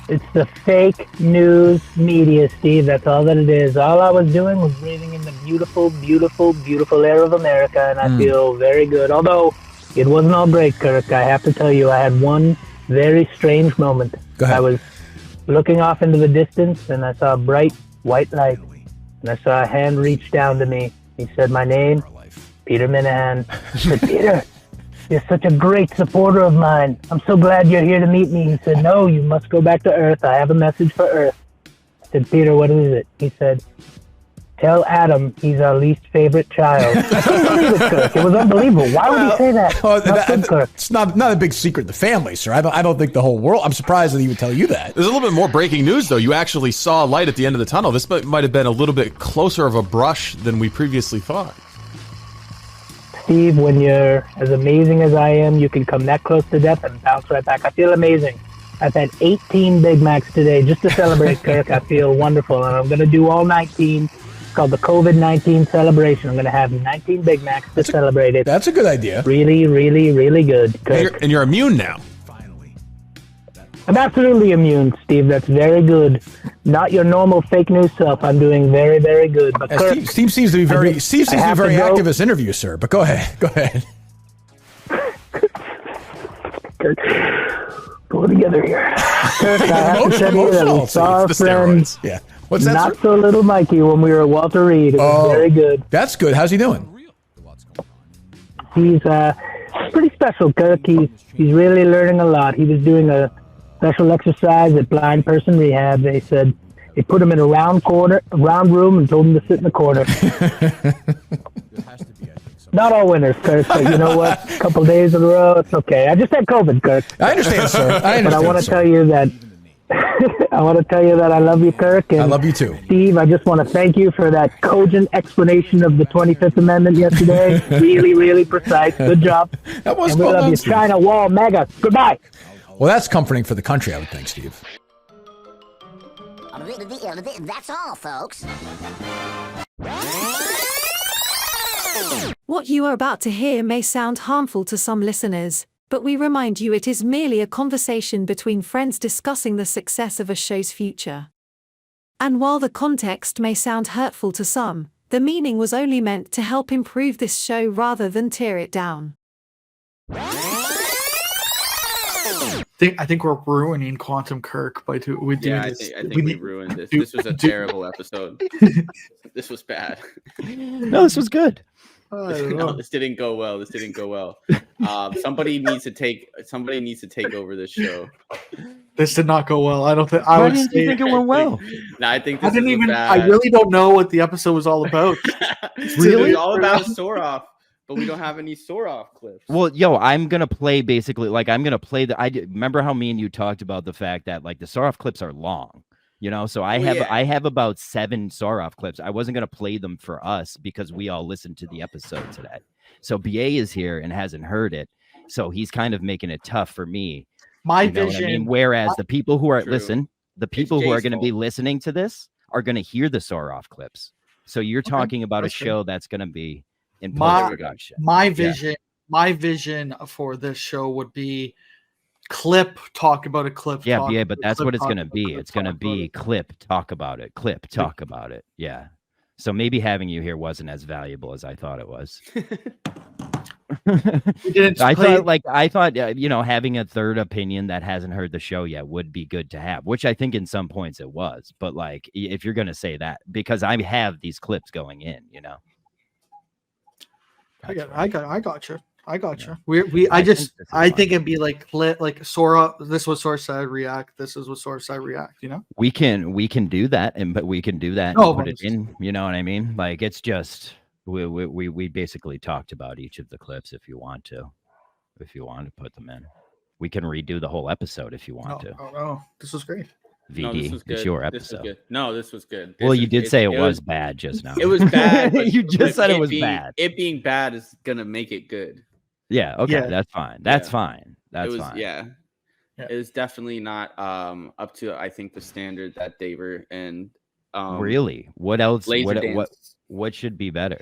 It's the fake news media, Steve. That's all that it is. All I was doing was breathing in the beautiful, beautiful, beautiful air of America, and I feel very good. Although it wasn't all great, Kirk. I have to tell you, I had one very strange moment. Go ahead. I was looking off into the distance, and I saw a bright white light, and I saw a hand reach down to me. He said, "My name, Peter Minahan." I said, "Peter, you're such a great supporter of mine. I'm so glad you're here to meet me." He said, "No, you must go back to Earth. I have a message for Earth." I said, "Peter, what is it?" He said, "Tell Adam he's our least favorite child." I couldn't believe it, Kirk. It was unbelievable. Why would he say that? It's not a big secret in the family, sir. I don't think the whole world. I'm surprised that he would tell you that. There's a little bit more breaking news, though. You actually saw a light at the end of the tunnel. This might have been a little bit closer of a brush than we previously thought. Steve, when you're as amazing as I am, you can come that close to death and bounce right back. I feel amazing. I've had 18 Big Macs today just to celebrate, Kirk. I feel wonderful, and I'm going to do all 19. It's called the COVID-19 celebration. I'm going to have 19 Big Macs to celebrate it. That's a good idea. Really, really, really good, Kirk. And you're immune now. I'm absolutely immune, Steve. That's very good. Not your normal fake news self. I'm doing very, very good. But Kirk, Steve seems to be very active as interview, sir. But go ahead. Kirk, pull it together here. Kirk, I have to tell you that we saw our friend, What's that, not sir? so little Mikey, when we were at Walter Reed. It was very good. That's good. How's he doing? He's pretty special, Kirk. He's really learning a lot. He was doing a special exercise at blind person rehab. They said they put him in a round room and told him to sit in the corner. Not all winners, Kirk, but you know what? A couple days in a row, it's okay. I just had COVID, Kirk. I understand, sir. But I want to tell you that I love you, Kirk. And I love you too. Steve, I just want to thank you for that cogent explanation of the 25th Amendment yesterday. Really, really precise. Good job. That was and we well love done, you. Steve. China Wall Mega. Goodbye. Well, that's comforting for the country, I would think, Steve. That's all, folks. What you are about to hear may sound harmful to some listeners, but we remind you it is merely a conversation between friends discussing the success of a show's future. And while the context may sound hurtful to some, the meaning was only meant to help improve this show rather than tear it down. I think we're ruining Quantum Kirk by doing this. I think we ruined this. This was a terrible episode. This was bad. No, this was good. No, this didn't go well. Somebody needs to take over this show. This did not go well. I don't think. Why didn't you think it went well? No, I think I didn't even. I really don't know what the episode was all about. Really, it's all about Soroff. But we don't have any Soroff clips. Well, I'm gonna play basically I'm gonna play remember how me and you talked about the fact that like the Soroff clips are long, so I have about 7 Soroff clips. I wasn't gonna play them for us because we all listened to the episode today. So BA is here and hasn't heard it, so he's kind of making it tough for me. My vision. I mean? Whereas the people who are who are going to be listening to this are going to hear the Soroff clips. So you're talking about a show that's going to be in post-production. My vision for this show would be talk about a clip. Yeah, but that's what it's going to be. It's going to be clip, talk about it. Clip, talk about it. Yeah. So maybe having you here wasn't as valuable as I thought it was. I thought having a third opinion that hasn't heard the show yet would be good to have, which I think in some points it was. But like, if you're going to say that, because I have these clips going in, I got you. I think it'd be like Sora. This was Sora side react. This is what Sora side react. We can do that, but we can do that and put it in. You know what I mean? Like it's just we basically talked about each of the clips. If you want to put them in, we can redo the whole episode if you want to. Oh, this was great. VD, it's your episode. This was good. You did say it was bad just now. It was bad. You just said it was bad. It being bad is gonna make it good. Yeah. Okay. Yeah. That's fine. That's fine. Fine. Yeah. It was definitely not up to I think the standard that Daver and really. What else? What should be better?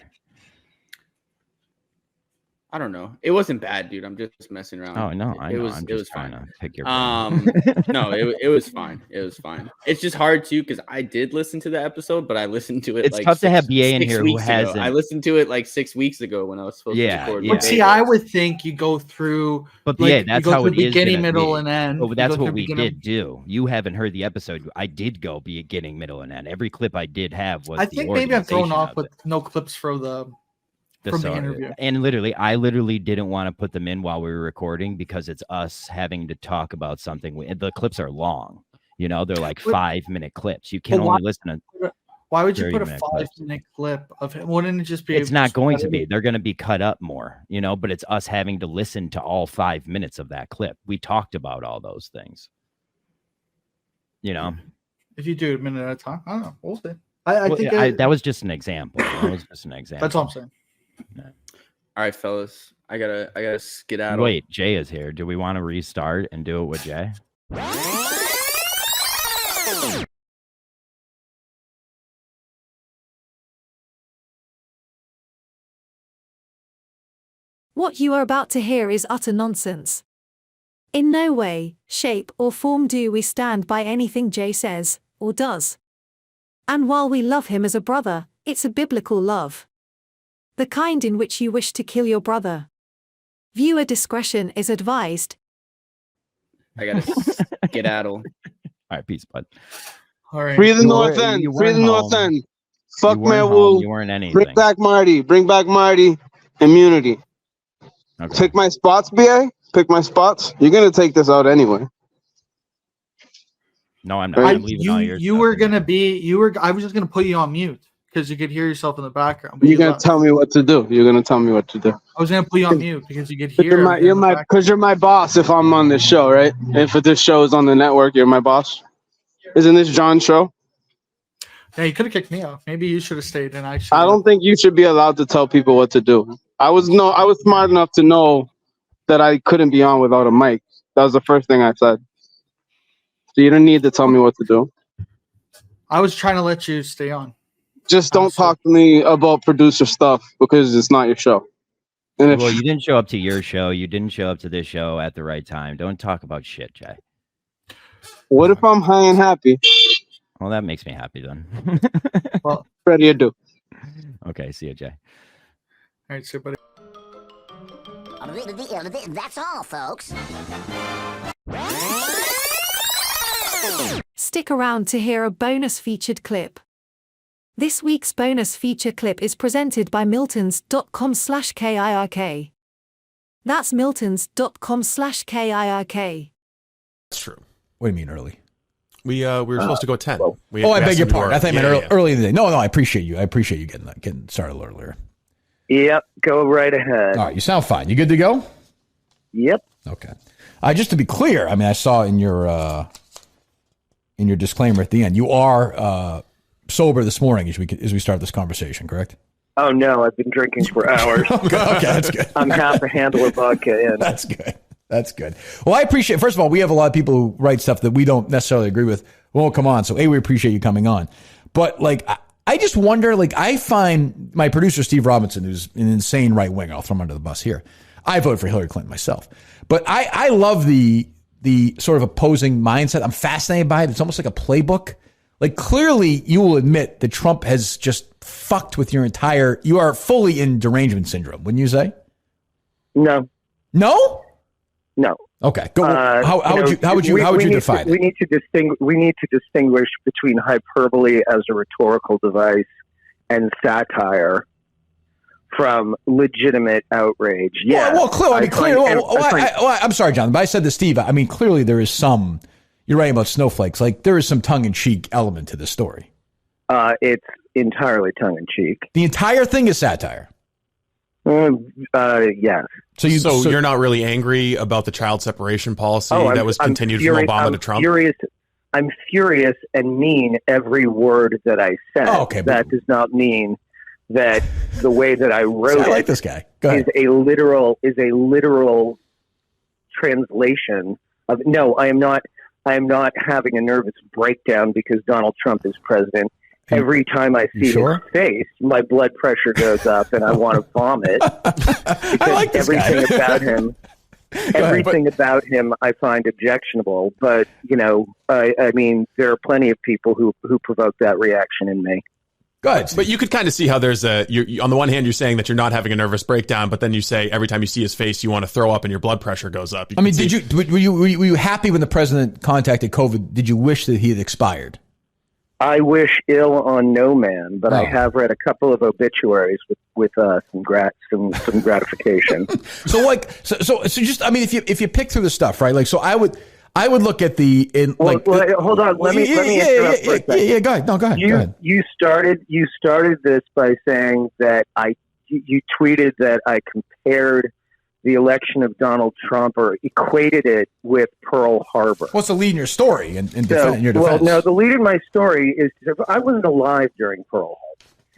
I don't know. It wasn't bad, dude. I'm just messing around. Oh no, I know. It was trying fine. to pick your No, it was fine. It was fine. It's just hard too because I did listen to the episode, but I listened to it. It's tough to have BA in here who hasn't. I listened to it like 6 weeks ago when I was supposed to record. But see, I would think you go through. But like, that's how it is. Beginning, middle, and end. Oh, that's what we did do. You haven't heard the episode. I did go beginning, middle, and end. Every clip I did have was. I think maybe I'm thrown off with no clips for the. From the interview. And I literally didn't want to put them in while we were recording because it's us having to talk about something. The clips are long, they're like 5-minute clips. You can only listen to. Why would you put a 5-minute clip of him? Wouldn't it just be? It's not going to be. They're going to be cut up more, but it's us having to listen to all 5 minutes of that clip. We talked about all those things. If you do it a minute at a time, I don't know. We'll see. That was just an example. That was just an example. That's all I'm saying. All right, fellas. I gotta skedaddle. Wait, Jay is here. Do we want to restart and do it with Jay? What you are about to hear is utter nonsense. In no way, shape, or form do we stand by anything Jay says, or does. And while we love him as a brother, it's a biblical love. The kind in which you wish to kill your brother. Viewer discretion is advised. I gotta skedaddle. All right, peace, bud. All right. Free the North End. Free the North End. Fuck Mayor Wu. You weren't anything. Bring back Marty. Bring back Marty. Immunity. Okay. Pick my spots, BA. Pick my spots. You're gonna take this out anyway. No, I'm not. I'm leaving all yours. You were gonna be. I was just gonna put you on mute because you could hear yourself in the background. You're gonna tell me what to do. You're gonna tell me what to do. I was gonna put you on mute because you could hear. You're my boss. If I'm on this show, right? If this show is on the network, you're my boss. Isn't this John's show? Yeah, you could have kicked me off. Maybe you should have stayed. And I don't think you should be allowed to tell people what to do. I was smart enough to know that I couldn't be on without a mic. That was the first thing I said. So you don't need to tell me what to do. I was trying to let you stay on. Just don't talk to me about producer stuff because it's not your show. And you didn't show up to your show. You didn't show up to this show at the right time. Don't talk about shit, Jay. What if I'm high and happy? Well, that makes me happy then. Well, ready to do. Okay, see you, Jay. All right, so buddy. That's all, folks. Stick around to hear a bonus featured clip. This week's bonus feature clip is presented by miltons.com/KIRK. That's miltons.com/KIRK. That's true. What do you mean early? We were supposed to go 10. I beg your pardon. I thought you meant early in the day. No, I appreciate you. I appreciate you getting started a little earlier. Yep, go right ahead. All right, you sound fine. You good to go? Yep. Okay. Just to be clear, I mean, I saw in your disclaimer at the end, you are sober this morning as we start this conversation, correct? Oh no, I've been drinking for hours. Okay, that's good. I'm half a handle of vodka in. That's good. That's good. Well, I appreciate. First of all, we have a lot of people who write stuff that we don't necessarily agree with. Won't come on. So, we appreciate you coming on. But I just wonder. I find my producer Steve Robinson, who's an insane right winger. I'll throw him under the bus here. I voted for Hillary Clinton myself, but I love the sort of opposing mindset. I'm fascinated by it. It's almost like a playbook. Clearly, you will admit that Trump has just fucked with your entire. You are fully in derangement syndrome, wouldn't you say? No. No. No. Okay. Go. How would you define it? We need to distinguish between hyperbole as a rhetorical device and satire from legitimate outrage. Yeah. Well, clearly. I'm sorry, John, but I said to Steve. I mean, clearly there is some. You're right about snowflakes. There is some tongue-in-cheek element to this story. It's entirely tongue-in-cheek. The entire thing is satire. Yes. So you're not really angry about the child separation policy that was continued from Obama to Trump? I'm furious and mean every word that I said. Oh, okay, that does not mean that the way that I wrote I like this guy. Go ahead. is a literal translation of. No, I am not having a nervous breakdown because Donald Trump is president. Every time I see his face, my blood pressure goes up and I want to vomit. Because everything about him, about him, I find objectionable. But I mean, there are plenty of people who provoke that reaction in me. Good, but you could kind of see how there's on the one hand, you're saying that you're not having a nervous breakdown, but then you say every time you see his face, you want to throw up and your blood pressure goes up. I mean, were you happy when the president contacted COVID? Did you wish that he had expired? I wish ill on no man, but I have read a couple of obituaries with some gratification. So just, I mean, if you pick through the stuff, right? Like, so I would look at hold on. Let me interrupt for a second. Yeah, go ahead. No, go ahead. Go ahead. You started this by saying that you tweeted that I compared the election of Donald Trump or equated it with Pearl Harbor. What's the lead in your story? In your defense? Well, no, the lead in my story is I wasn't alive during Pearl Harbor.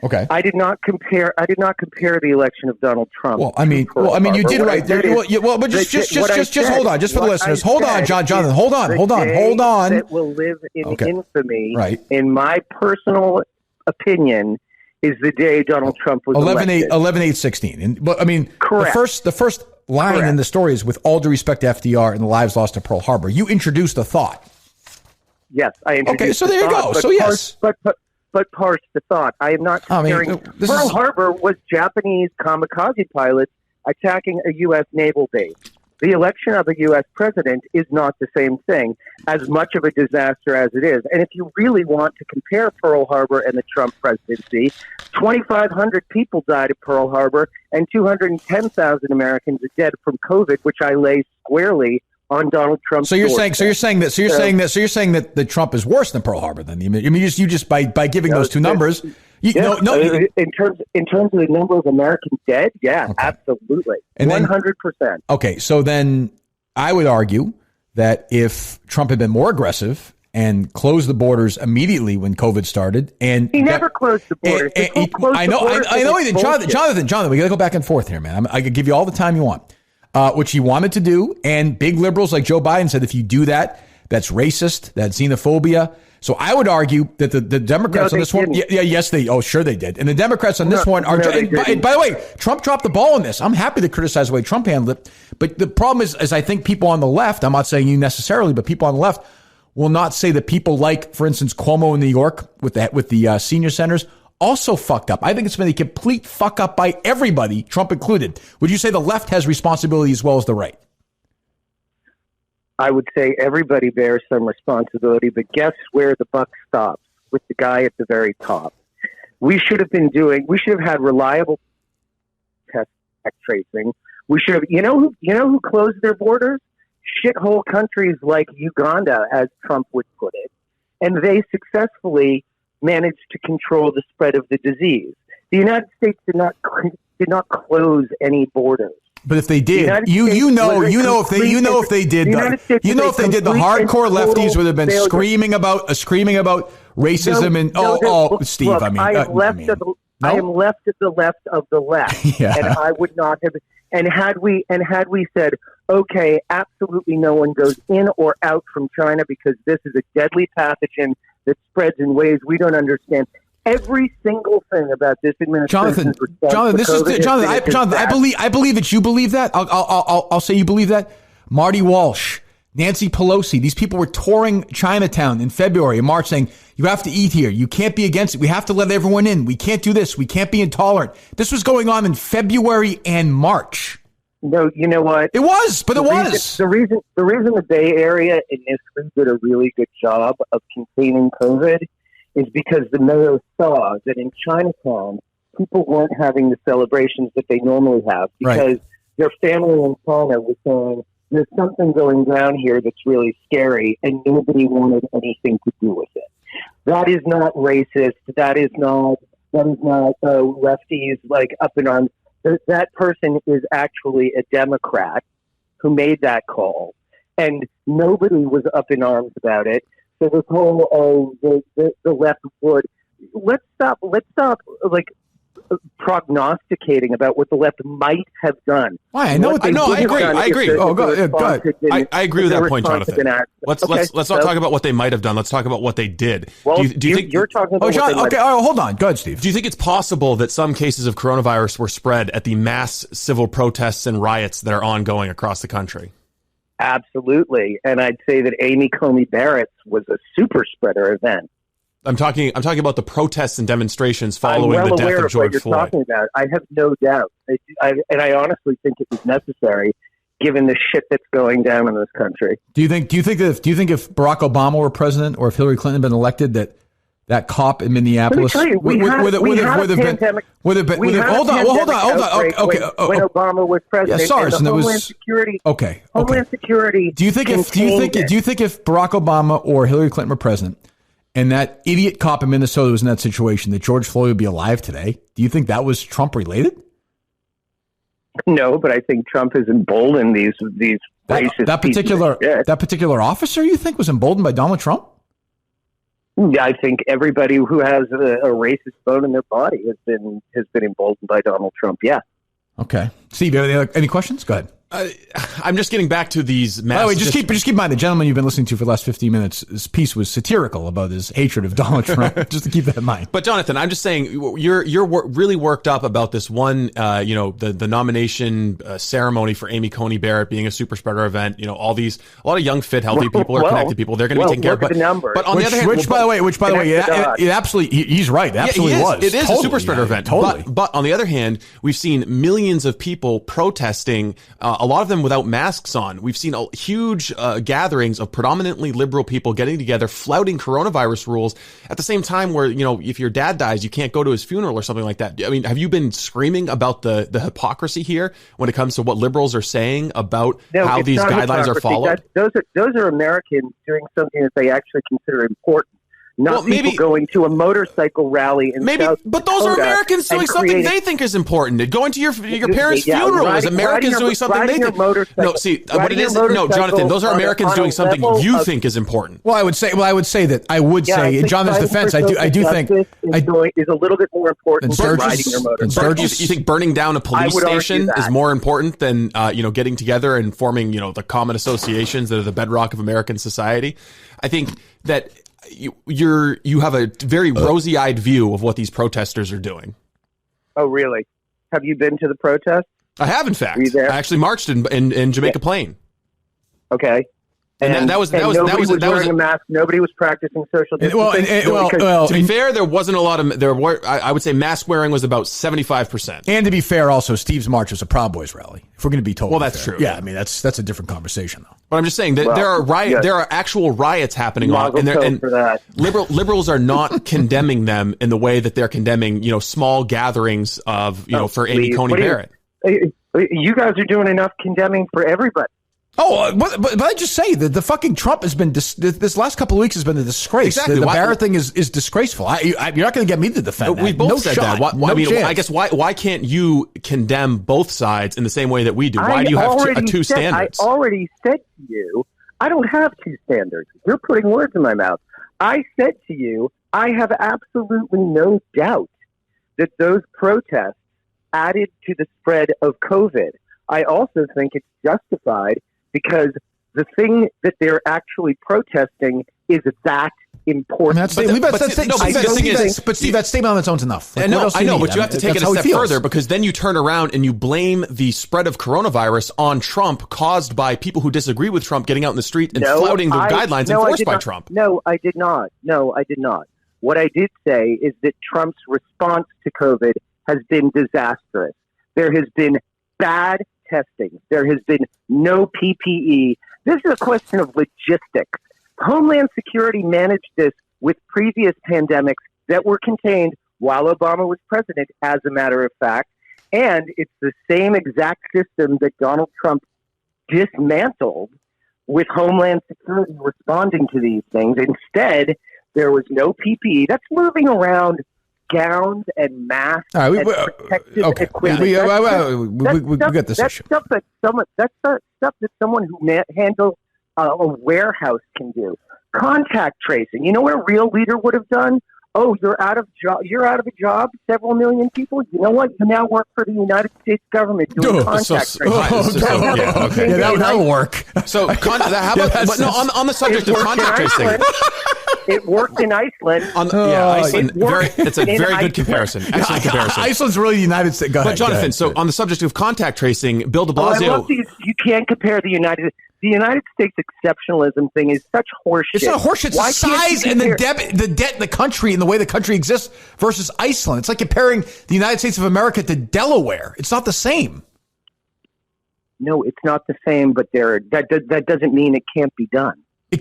Okay. I did not compare the election of Donald Trump. Well, I mean, you did right there. But just hold on, just for the listeners. Hold on, Jonathan. Hold on. That will live in infamy. Right. In my personal opinion, is the day Donald Trump was 11/8/16. But I mean, correct. The first line in the story is, with all due respect to FDR and the lives lost to Pearl Harbor. You introduced the thought. Yes, I introduced. Okay, so there you go. So yes. But parse the thought. I am not comparing. Pearl Harbor was Japanese kamikaze pilots attacking a U.S. naval base. The election of a U.S. president is not the same thing, as much of a disaster as it is. And if you really want to compare Pearl Harbor and the Trump presidency, 2,500 people died at Pearl Harbor and 210,000 Americans are dead from COVID, which I lay squarely on Donald Trump's doorstep. So you're saying that Trump is worse than Pearl Harbor. Then you just by giving those two numbers. In terms of the number of Americans dead, absolutely, 100%. Okay, so then I would argue that if Trump had been more aggressive and closed the borders immediately when COVID started, and he never closed the borders. I know he did. Jonathan, we got to go back and forth here, man. I could give you all the time you want. Which he wanted to do, and big liberals like Joe Biden said, if you do that, that's racist, that's xenophobia. So I would argue that the Democrats on this one, sure they did, and the Democrats on this one are. And by the way, Trump dropped the ball on this. I'm happy to criticize the way Trump handled it, but the problem is I think people on the left, I'm not saying you necessarily, but people on the left will not say that people like, for instance, Cuomo in New York with the senior centers also fucked up. I think it's been a complete fuck up by everybody, Trump included. Would you say the left has responsibility as well as the right? I would say everybody bears some responsibility, but guess where the buck stops? With the guy at the very top. We should have had reliable test tracing. We should have, you know who closed their borders? Shithole countries like Uganda, as Trump would put it. And they successfully managed to control the spread of the disease. The United States did not close any borders. But if they did, if they did, the hardcore lefties would have been screaming about racism Steve. Look, I am left at the left of the left, yeah. And I would not have. And had we said, okay, absolutely no one goes in or out from China because this is a deadly pathogen that spreads in ways we don't understand. Every single thing about this administration. Jonathan, I believe that you believe that. I'll say you believe that. Marty Walsh, Nancy Pelosi, these people were touring Chinatown in February and March saying, you have to eat here. You can't be against it. We have to let everyone in. We can't do this. We can't be intolerant. This was going on in February and March. No, you know what? It was, but The reason the Bay Area initially did a really good job of containing COVID is because the mayor saw that in Chinatown, people weren't having the celebrations that they normally have because their family in China was saying, there's something going down here that's really scary, and nobody wanted anything to do with it. That is not racist. That is not lefties like up in arms. That person is actually a Democrat who made that call, and nobody was up in arms about it. So this whole the left would let's stop like prognosticating about what the left might have done. Why? I know what they I agree. I agree. Oh, go ahead. I agree with that point, Jonathan. Let's not talk about what they might have done. Let's talk about what they did. Well, do you think you're talking about? Hold on. Go ahead, Steve. Do you think it's possible that some cases of coronavirus were spread at the mass civil protests and riots that are ongoing across the country? Absolutely, and I'd say that Amy Coney Barrett's was a super spreader event. I'm talking about the protests and demonstrations following the death of George Floyd. Talking about. I have no doubt, and I honestly think it was necessary, given the shit that's going down in this country. Do you think if Barack Obama were president or if Hillary Clinton had been elected, that cop in Minneapolis would have been? Hold on. Okay. When Obama was president, yeah, SARS, and Homeland was Security. Okay. Homeland Security. Do you think if Barack Obama or Hillary Clinton were president, and that idiot cop in Minnesota was in that situation, that George Floyd would be alive today? Do you think that was Trump related? No, but I think Trump has emboldened these racist that particular officer. You think was emboldened by Donald Trump? I think everybody who has a racist bone in their body has been emboldened by Donald Trump. Yeah. Okay, Steve, any questions? Go ahead. I'm just getting back to these mass. By the way, just keep in mind the gentleman you've been listening to for the last 15 minutes. His piece was satirical about his hatred of Donald Trump. Just to keep that in mind. But Jonathan, I'm just saying you're really worked up about this one. The nomination ceremony for Amy Coney Barrett being a super spreader event. A lot of young, fit, healthy people or connected people. They're going to be taken care of. But on the other hand, which by the way, it absolutely he's right. It absolutely was. It is a super spreader event. Totally. But on the other hand, we've seen millions of people protesting. A lot of them without masks on. We've seen huge gatherings of predominantly liberal people getting together, flouting coronavirus rules at the same time where, if your dad dies, you can't go to his funeral or something like that. I mean, have you been screaming about the hypocrisy here when it comes to what liberals are saying about how these guidelines are followed? Those are Americans doing something that they actually consider important. Not people going to a motorcycle rally in South but those are Americans doing something they think is important. Going to your parents' funeral is Americans doing something they think. No, see what it is. No, Jonathan, those are Americans doing something you think is important. Well, I would say in Jonathan's defense, I do think is a little bit more important than riding your motorcycle. You think burning down a police station is more important than getting together and forming the common associations that are the bedrock of American society? I think that. You have a very rosy-eyed view of what these protesters are doing. Oh, really? Have you been to the protest? I have, in fact. Were you there? I actually marched in Jamaica Plain. Okay. And that was wearing a mask. Nobody was practicing social distancing. To be fair, there wasn't a lot of I would say mask wearing was about 75%. And to be fair, also Steve's march was a Proud Boys rally. If we're going to be totally that's fair. true. Yeah, I mean that's a different conversation though. But I'm just saying that there are actual riots happening and liberals are not condemning them in the way that they're condemning small gatherings of for Amy Coney Barrett. You guys are doing enough condemning for everybody. Oh, but I just say that the fucking Trump has been this last couple of weeks has been a disgrace. Exactly. The Barrett thing is disgraceful. You're not going to get me to defend that. We both said that. I guess why can't you condemn both sides in the same way that we do? Why do you have two standards? I already said to you, I don't have two standards. You're putting words in my mouth. I said to you, I have absolutely no doubt that those protests added to the spread of COVID. I also think it's justified because the thing that they're actually protesting is that important. But Steve, that statement on its own is enough. I know, but you have to take it a step further because then you turn around and you blame the spread of coronavirus on Trump caused by people who disagree with Trump getting out in the street and flouting the guidelines enforced by Trump. No, I did not. What I did say is that Trump's response to COVID has been disastrous. There has been bad testing. There has been no PPE. This is a question of logistics. Homeland Security managed this with previous pandemics that were contained while Obama was president, as a matter of fact. And it's the same exact system that Donald Trump dismantled with Homeland Security responding to these things. Instead, there was no PPE. That's moving around gowns and masks and protective equipment. We got this issue. That's stuff that someone who handles a warehouse can do. Contact tracing. You know what a real leader would have done? Oh, you're out of job. You're out of a job. Several million people. You know what? You now work for the United States government doing contact tracing. That'll work. So, how about on the subject of contact tracing? It worked in Iceland. Iceland. It's a very good comparison. Excellent comparison. Iceland's really the United States. Go ahead, but Jonathan, so on the subject of contact tracing, Bill de Blasio. I love these. You can't compare the United States exceptionalism thing is such horseshit. It's not horseshit. It's the size and the debt in the country and the way the country exists versus Iceland. It's like comparing the United States of America to Delaware. It's not the same. No, it's not the same, but that doesn't mean it can't be done.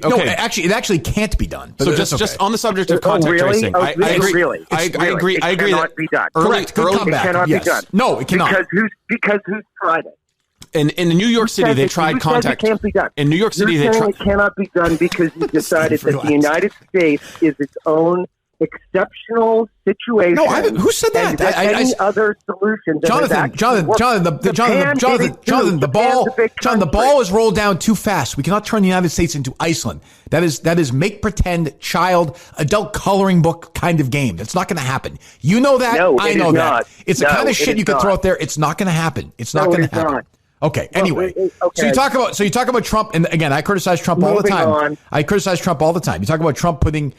No, it actually can't be done. But so just on the subject of contact tracing, I agree. I agree. It cannot be done. Correct. Good comeback. It cannot be done. No, it cannot. Because who's tried it? In New York City, they tried contact. It can't be done. In New York City, they tried. It cannot be done because you decided that the United States is its own exceptional situation. No, who said that? Any other solution? Jonathan, the ball is rolled down too fast. We cannot turn the United States into Iceland. That is make pretend child adult coloring book kind of game. That's not going to happen. You know that. No, I know that. It's the kind of shit you can throw out there. It's not going to happen. It's not going to happen. Okay. Anyway, so you talk about Trump, and again, I criticize Trump all the time. I criticize Trump all the time. You talk about Trump putting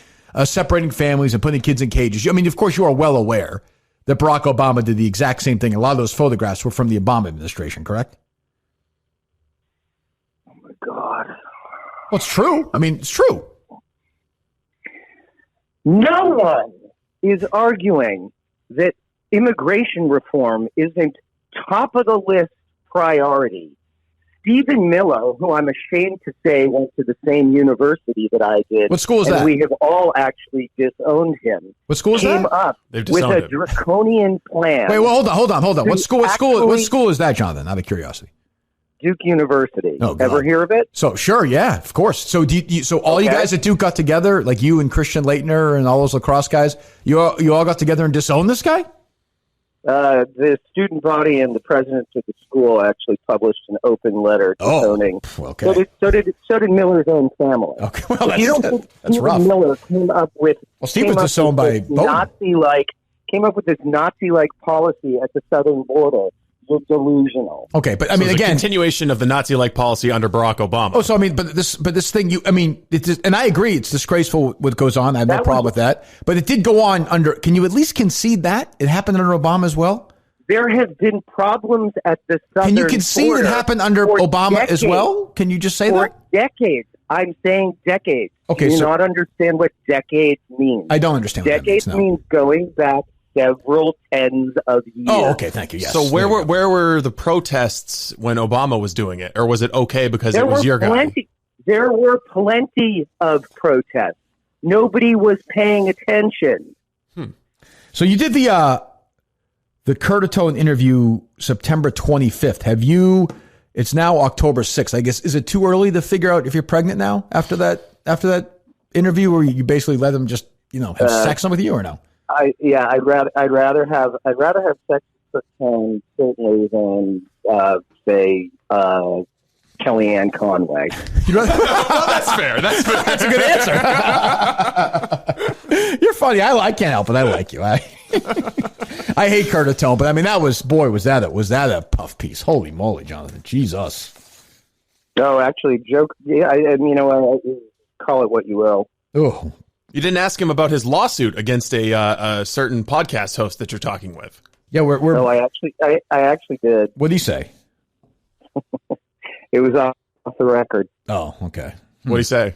separating families and putting kids in cages. I mean, of course, you are well aware that Barack Obama did the exact same thing. A lot of those photographs were from the Obama administration, correct? Oh my God! Well, it's true. I mean, it's true. No one is arguing that immigration reform isn't top of the list priority. Stephen Miller, who I'm ashamed to say went to the same university that I did. What school is that? We have all actually disowned him. What school is came that? Up with a draconian plan. Wait, well, hold on. What school is that, Jonathan? Out of curiosity. Duke University. Oh, ever hear of it? So sure, yeah, of course. So so all you guys at Duke got together, like you and Christian Leitner and all those lacrosse guys, you all got together and disowned this guy? The student body and the president of the school actually published an open letter disowning. Okay. So did Miller's own family. Okay, well, that's rough. Miller came up with. Well, Steve was disowned by came up with this Nazi-like policy at the southern border. You're delusional. Okay, but I mean, again, continuation of the Nazi-like policy under Barack Obama. Oh, so I mean, but this thing, and I agree, it's disgraceful what goes on. I have no problem with that. But it did go on under. Can you at least concede that it happened under Obama as well? There have been problems at the southern. Can you concede it happened under Obama as well? Can you just say that? For decades. I'm saying decades. Okay, Do you not understand what decades means? I don't understand. Decades means going back several tens of years. Oh, okay, thank you. Yes. So where were the protests when Obama was doing it, or was it okay because it was your guy? There were plenty of protests. Nobody was paying attention. So you did the Curtatone interview September 25th. Have you? It's now October 6th. I guess is it too early to figure out if you're pregnant now after that interview, where you basically let them just have sex with you or no? I'd rather have sex with Curtatone certainly than say Kellyanne Conway. That's fair. That's a good answer. You're funny. I can't help it. I like you. I hate Curtatone, but I mean was that a puff piece? Holy moly, Jonathan! Jesus. No, actually, joke. Yeah, call it what you will. Oh. You didn't ask him about his lawsuit against a certain podcast host that you're talking with. Yeah, we're. No, I actually did. What did he say? It was off the record. Oh, okay. What did he say?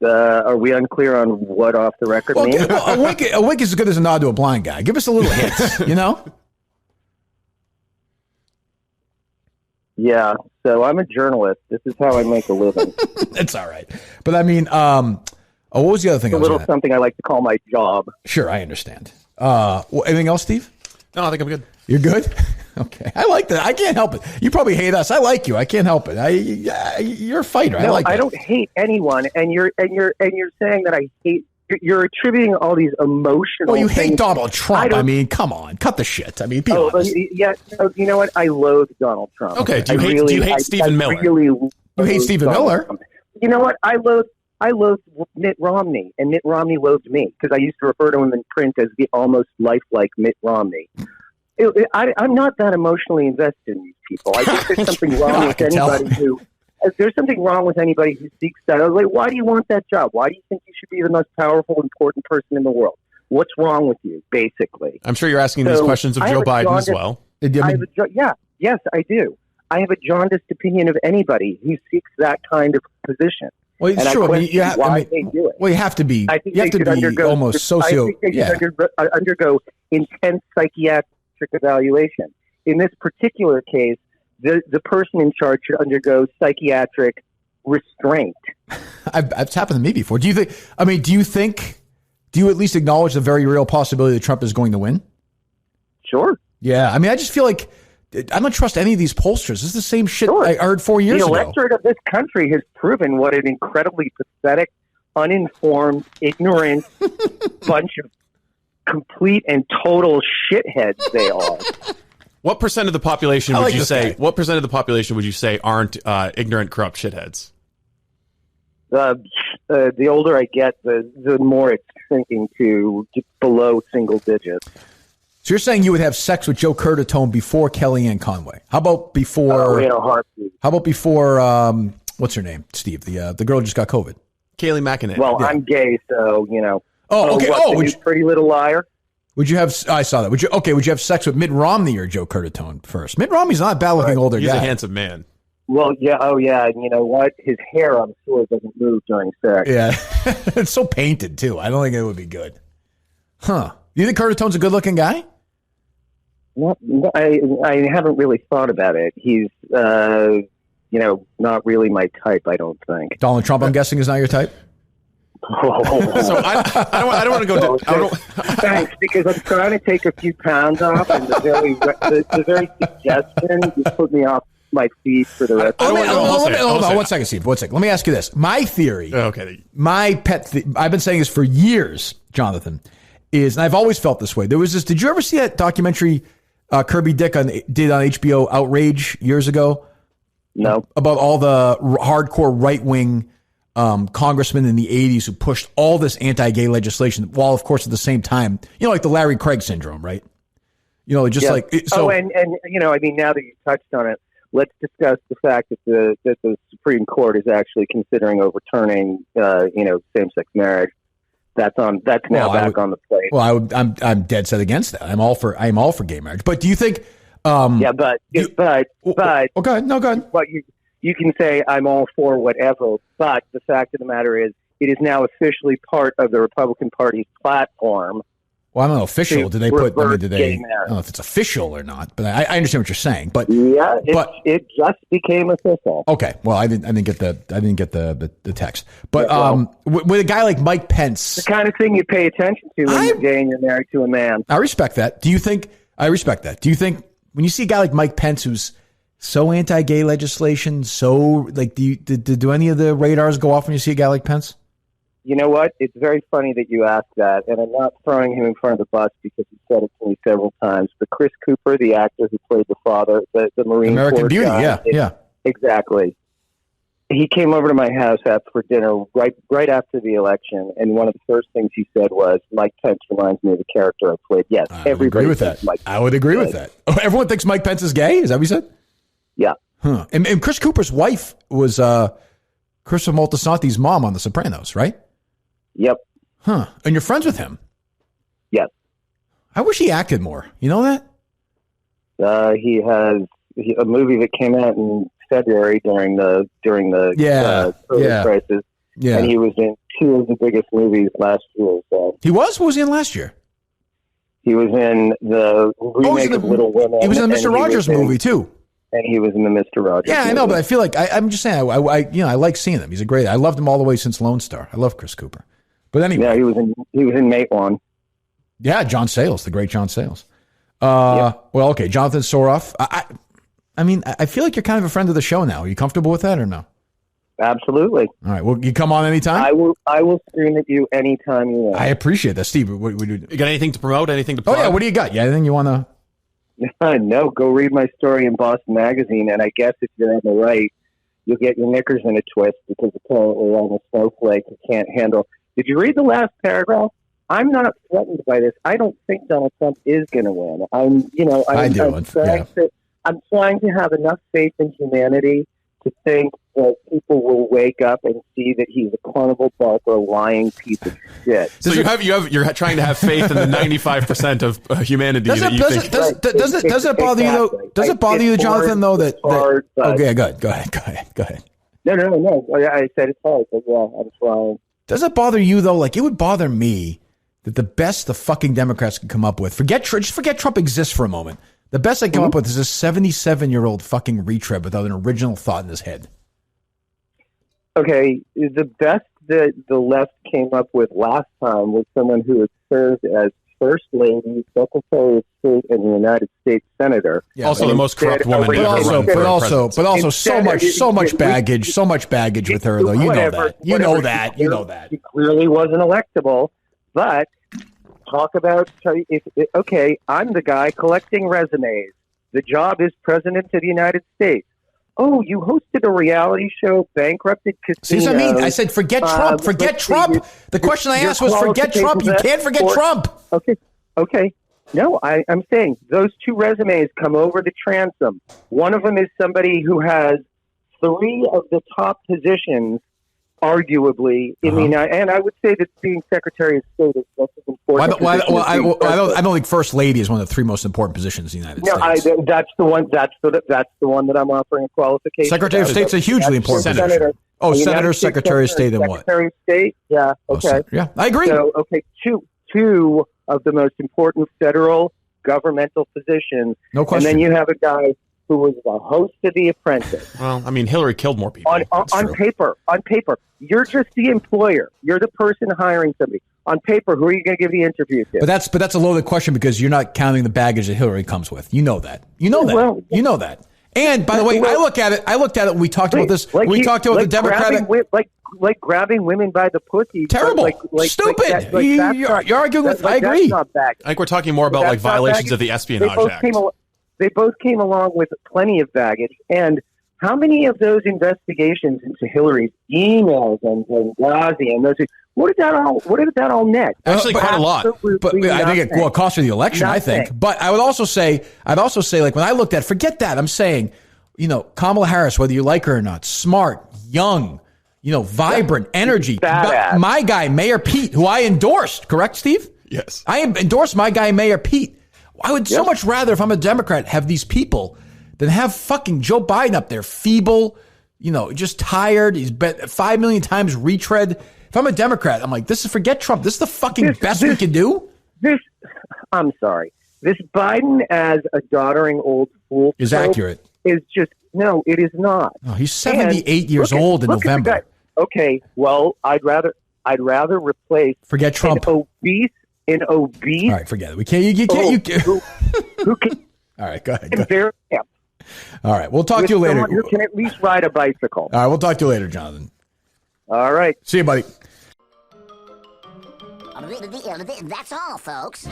Are we unclear on what off the record means? Well, a wink is as good as a nod to a blind guy. Give us a little hint, Yeah, so I'm a journalist. This is how I make a living. It's all right. But I mean, what was the other thing? It's something I like to call my job. Sure, I understand. Anything else, Steve? No, I think I'm good. You're good? Okay. I like that. I can't help it. You probably hate us. I like you. I can't help it. You're a fighter. No, I like that. I don't hate anyone, and you're saying that I hate. You're attributing all these emotional. Well, you hate things. Donald Trump. I mean, come on, cut the shit. I mean, be honest. Yeah. You know what? I loathe Donald Trump. Okay. Do you hate Stephen Miller? You hate Stephen Miller? You know what? I loathe I loathed Mitt Romney, and Mitt Romney loathed me because I used to refer to him in print as the almost lifelike Mitt Romney. I'm not that emotionally invested in these people. I think there's something wrong with anybody who. There's something wrong with anybody who seeks that. I was like, why do you want that job? Why do you think you should be the most powerful, important person in the world? What's wrong with you, basically? I'm sure you're asking these questions of Joe Biden as well. Yes, I do. I have a jaundiced opinion of anybody who seeks that kind of position. Well, and sure. they do it. Well, you have to be. I think You have they to should be undergo, almost socio. I think they Yeah. should undergo intense psychiatric evaluation. In this particular case, the person in charge should undergo psychiatric restraint. It's happened to me before. Do you think? I mean, do you at least acknowledge the very real possibility that Trump is going to win? Sure. Yeah. I mean, I just feel like I don't trust any of these pollsters. This is the same shit I heard 4 years The ago. electorate of this country has proven what an incredibly pathetic, uninformed, ignorant bunch of complete and total shitheads they are. What percent of the population would like you this say? guy. What percent of the population would you say aren't ignorant, corrupt shitheads? The older I get, the more it's sinking to below single digits. So you're saying you would have sex with Joe Curtatone before Kellyanne Conway? How about before? In a heartbeat. How about before? What's her name? Steve, the girl who just got COVID. Kayleigh McEnany. Well, I'm gay, so you know. Oh, okay. What, the new Pretty Little Liar. Would you have? I saw that. Would you? Okay. Would you have sex with Mitt Romney or Joe Curtatone first? Mitt Romney's not a bad-looking older He's guy. a handsome man. Well, yeah. Oh, yeah. And you know what? His hair, I'm sure, doesn't move during sex. Yeah, it's so painted too. I don't think it would be good. Huh? Do you think Curtatone's a good-looking guy? Well, I haven't really thought about it. He's, not really my type. I don't think. Donald Trump, I'm guessing, is not your type. So I don't want to go. Thanks, because I'm trying to take a few pounds off, and the very suggestion just put me off my feet for the rest. Hold on, 1 second, Steve. 1 second. Let me ask you this. My theory. Okay. My pet. I've been saying this for years, Jonathan. And I've always felt this way. There was this. Did you ever see that documentary Kirby Dick did on HBO, Outrage, years ago? No. About all the hardcore right wing congressmen in the 80s who pushed all this anti-gay legislation, while of course at the same time, like the Larry Craig syndrome, right? Just Yeah. like so. And I mean, now that you touched on it, let's discuss the fact that the Supreme Court is actually considering overturning, same-sex marriage. That's now back on the plate. Well, I'm dead set against that. I'm all for gay marriage. But do you think? But okay, no, go ahead. But you can say I'm all for whatever, but the fact of the matter is, it is now officially part of the Republican Party's platform. Well, I don't know. Official? Did they put? I don't gay know marriage. if it's official or not, but I understand what you're saying. But yeah, it just became official. Okay. Well, I didn't get the text. But with a guy like Mike Pence, the kind of thing you pay attention to when you're gay and you're married to a man. I respect that. Do you think? I respect that. Do you think when you see a guy like Mike Pence who's so anti-gay legislation, so like, do any of the radars go off when you see a guy like Pence? You know what? It's very funny that you asked that, and I'm not throwing him in front of the bus because he said it to me several times. But Chris Cooper, the actor who played the father, the Marine American Corps Beauty, guy, yeah, exactly. He came over to my house for dinner right after the election, and one of the first things he said was, "Mike Pence reminds me of the character I played." Yes, everybody agree with that. I would agree with that. Oh, everyone thinks Mike Pence is gay. Is that what you said? Yeah. Huh. And Chris Cooper's wife was Carissa Moltisanti's mom on The Sopranos, right? Yep. Huh. And you're friends with him? Yes. I wish he acted more. You know that? He has a movie that came out in February during the COVID crisis. Yeah. And he was in two of the biggest movies last year. So he was? What was he in last year? He was in the remake of Little Women. He was in the Mr. Rogers movie too. And he was in the Mr. Rogers. Yeah, I know, but I feel like I'm just saying. I like seeing him. He's a great. I loved him all the way since Lone Star. I love Chris Cooper. But anyway, yeah, he was in Mate One. Yeah, John Sayles, the great John Sayles. Well, okay, Jonathan Soroff. I mean, I feel like you're kind of a friend of the show now. Are you comfortable with that or no? Absolutely. All right. Well, you come on anytime. I will scream at you anytime you want. I appreciate that, Steve. What you got anything to promote? Anything to plug? Oh yeah. What do you got? Yeah, anything you want to? No, go read my story in Boston Magazine, and I guess if you're on the right, you'll get your knickers in a twist because apparently I'm a snowflake who can't handle. Did you read the last paragraph? I'm not threatened by this. I don't think Donald Trump is going to win. I'm trying to have enough faith in humanity to think that people will wake up and see that he's a carnival barker, lying piece of shit. So you're trying to have faith in the 95% of humanity. Does it bother you though? Does it bother you, Jonathan? Though that okay, go ahead. No. I said it's hard, but yeah, I'm trying. Does it bother you though? Like it would bother me that the best the fucking Democrats can come up with. Just forget Trump exists for a moment. The best I come up with is a 77-year-old fucking retread without an original thought in his head. Okay, the best that the left came up with last time was someone who had served as First Lady, Secretary of State, and the United States Senator. Yeah, also the most corrupt woman to ever run for but also so much baggage with her though. You know that. He clearly wasn't electable, but talk about okay, I'm the guy collecting resumes. The job is President of the United States. Oh, you hosted a reality show, bankrupted casinos. See what I mean? I said, forget Trump. Forget Trump. The question I asked was, forget Trump. You can't forget Trump. Okay. No, I'm saying those two resumes come over the transom. One of them is somebody who has 3 of the top positions, arguably, in the United. And I would say that being Secretary of State is just as important. I don't think First Lady is one of the 3 most important positions in the United States. No, that's the one. That's the one that I'm offering a qualification. Secretary of State's a hugely important position. Senator, Secretary of State, and what? Secretary of State. Yeah. Okay. Yeah, I agree. So, okay, two of the most important federal governmental positions. No question. And then you have a guy who was the host of The Apprentice. Well, I mean, Hillary killed more people. On paper, you're just the employer. You're the person hiring somebody. On paper, who are you going to give the interview to? But that's a loaded question because you're not counting the baggage that Hillary comes with. You know that. You know that. And by the way, I looked at it when we talked about this. We talked about the Democratic, like grabbing women by the pussy. Terrible, stupid. You're arguing with. I agree. I think we're talking more about like violations of the Espionage Act. They both came along with plenty of baggage. And how many of those investigations into Hillary's emails and Benghazi and those? What did that all net? Actually, quite a lot. But I think it cost her the election. I think. But I would also say, like when I looked at, forget that. I'm saying, Kamala Harris, whether you like her or not, smart, young, vibrant, energy. My guy, Mayor Pete, who I endorsed. Correct, Steve? Yes. I endorsed my guy, Mayor Pete. I would so much rather, if I'm a Democrat, have these people than have fucking Joe Biden up there, feeble, just tired. He's bet 5 million times retread. If I'm a Democrat, I'm like, forget Trump. This is the fucking best we can do. I'm sorry. This Biden as a doddering old fool is accurate. Is just, no, it is not. No, he's 78 years old in November. Okay, well, I'd rather replace forget Trump. An obese. All right, forget it. We can't. You can't. Who can? All right, go ahead. All right, we'll talk to you later. Who can at least ride a bicycle? All right, we'll talk to you later, Jonathan. All right. See you, buddy. That's all, folks.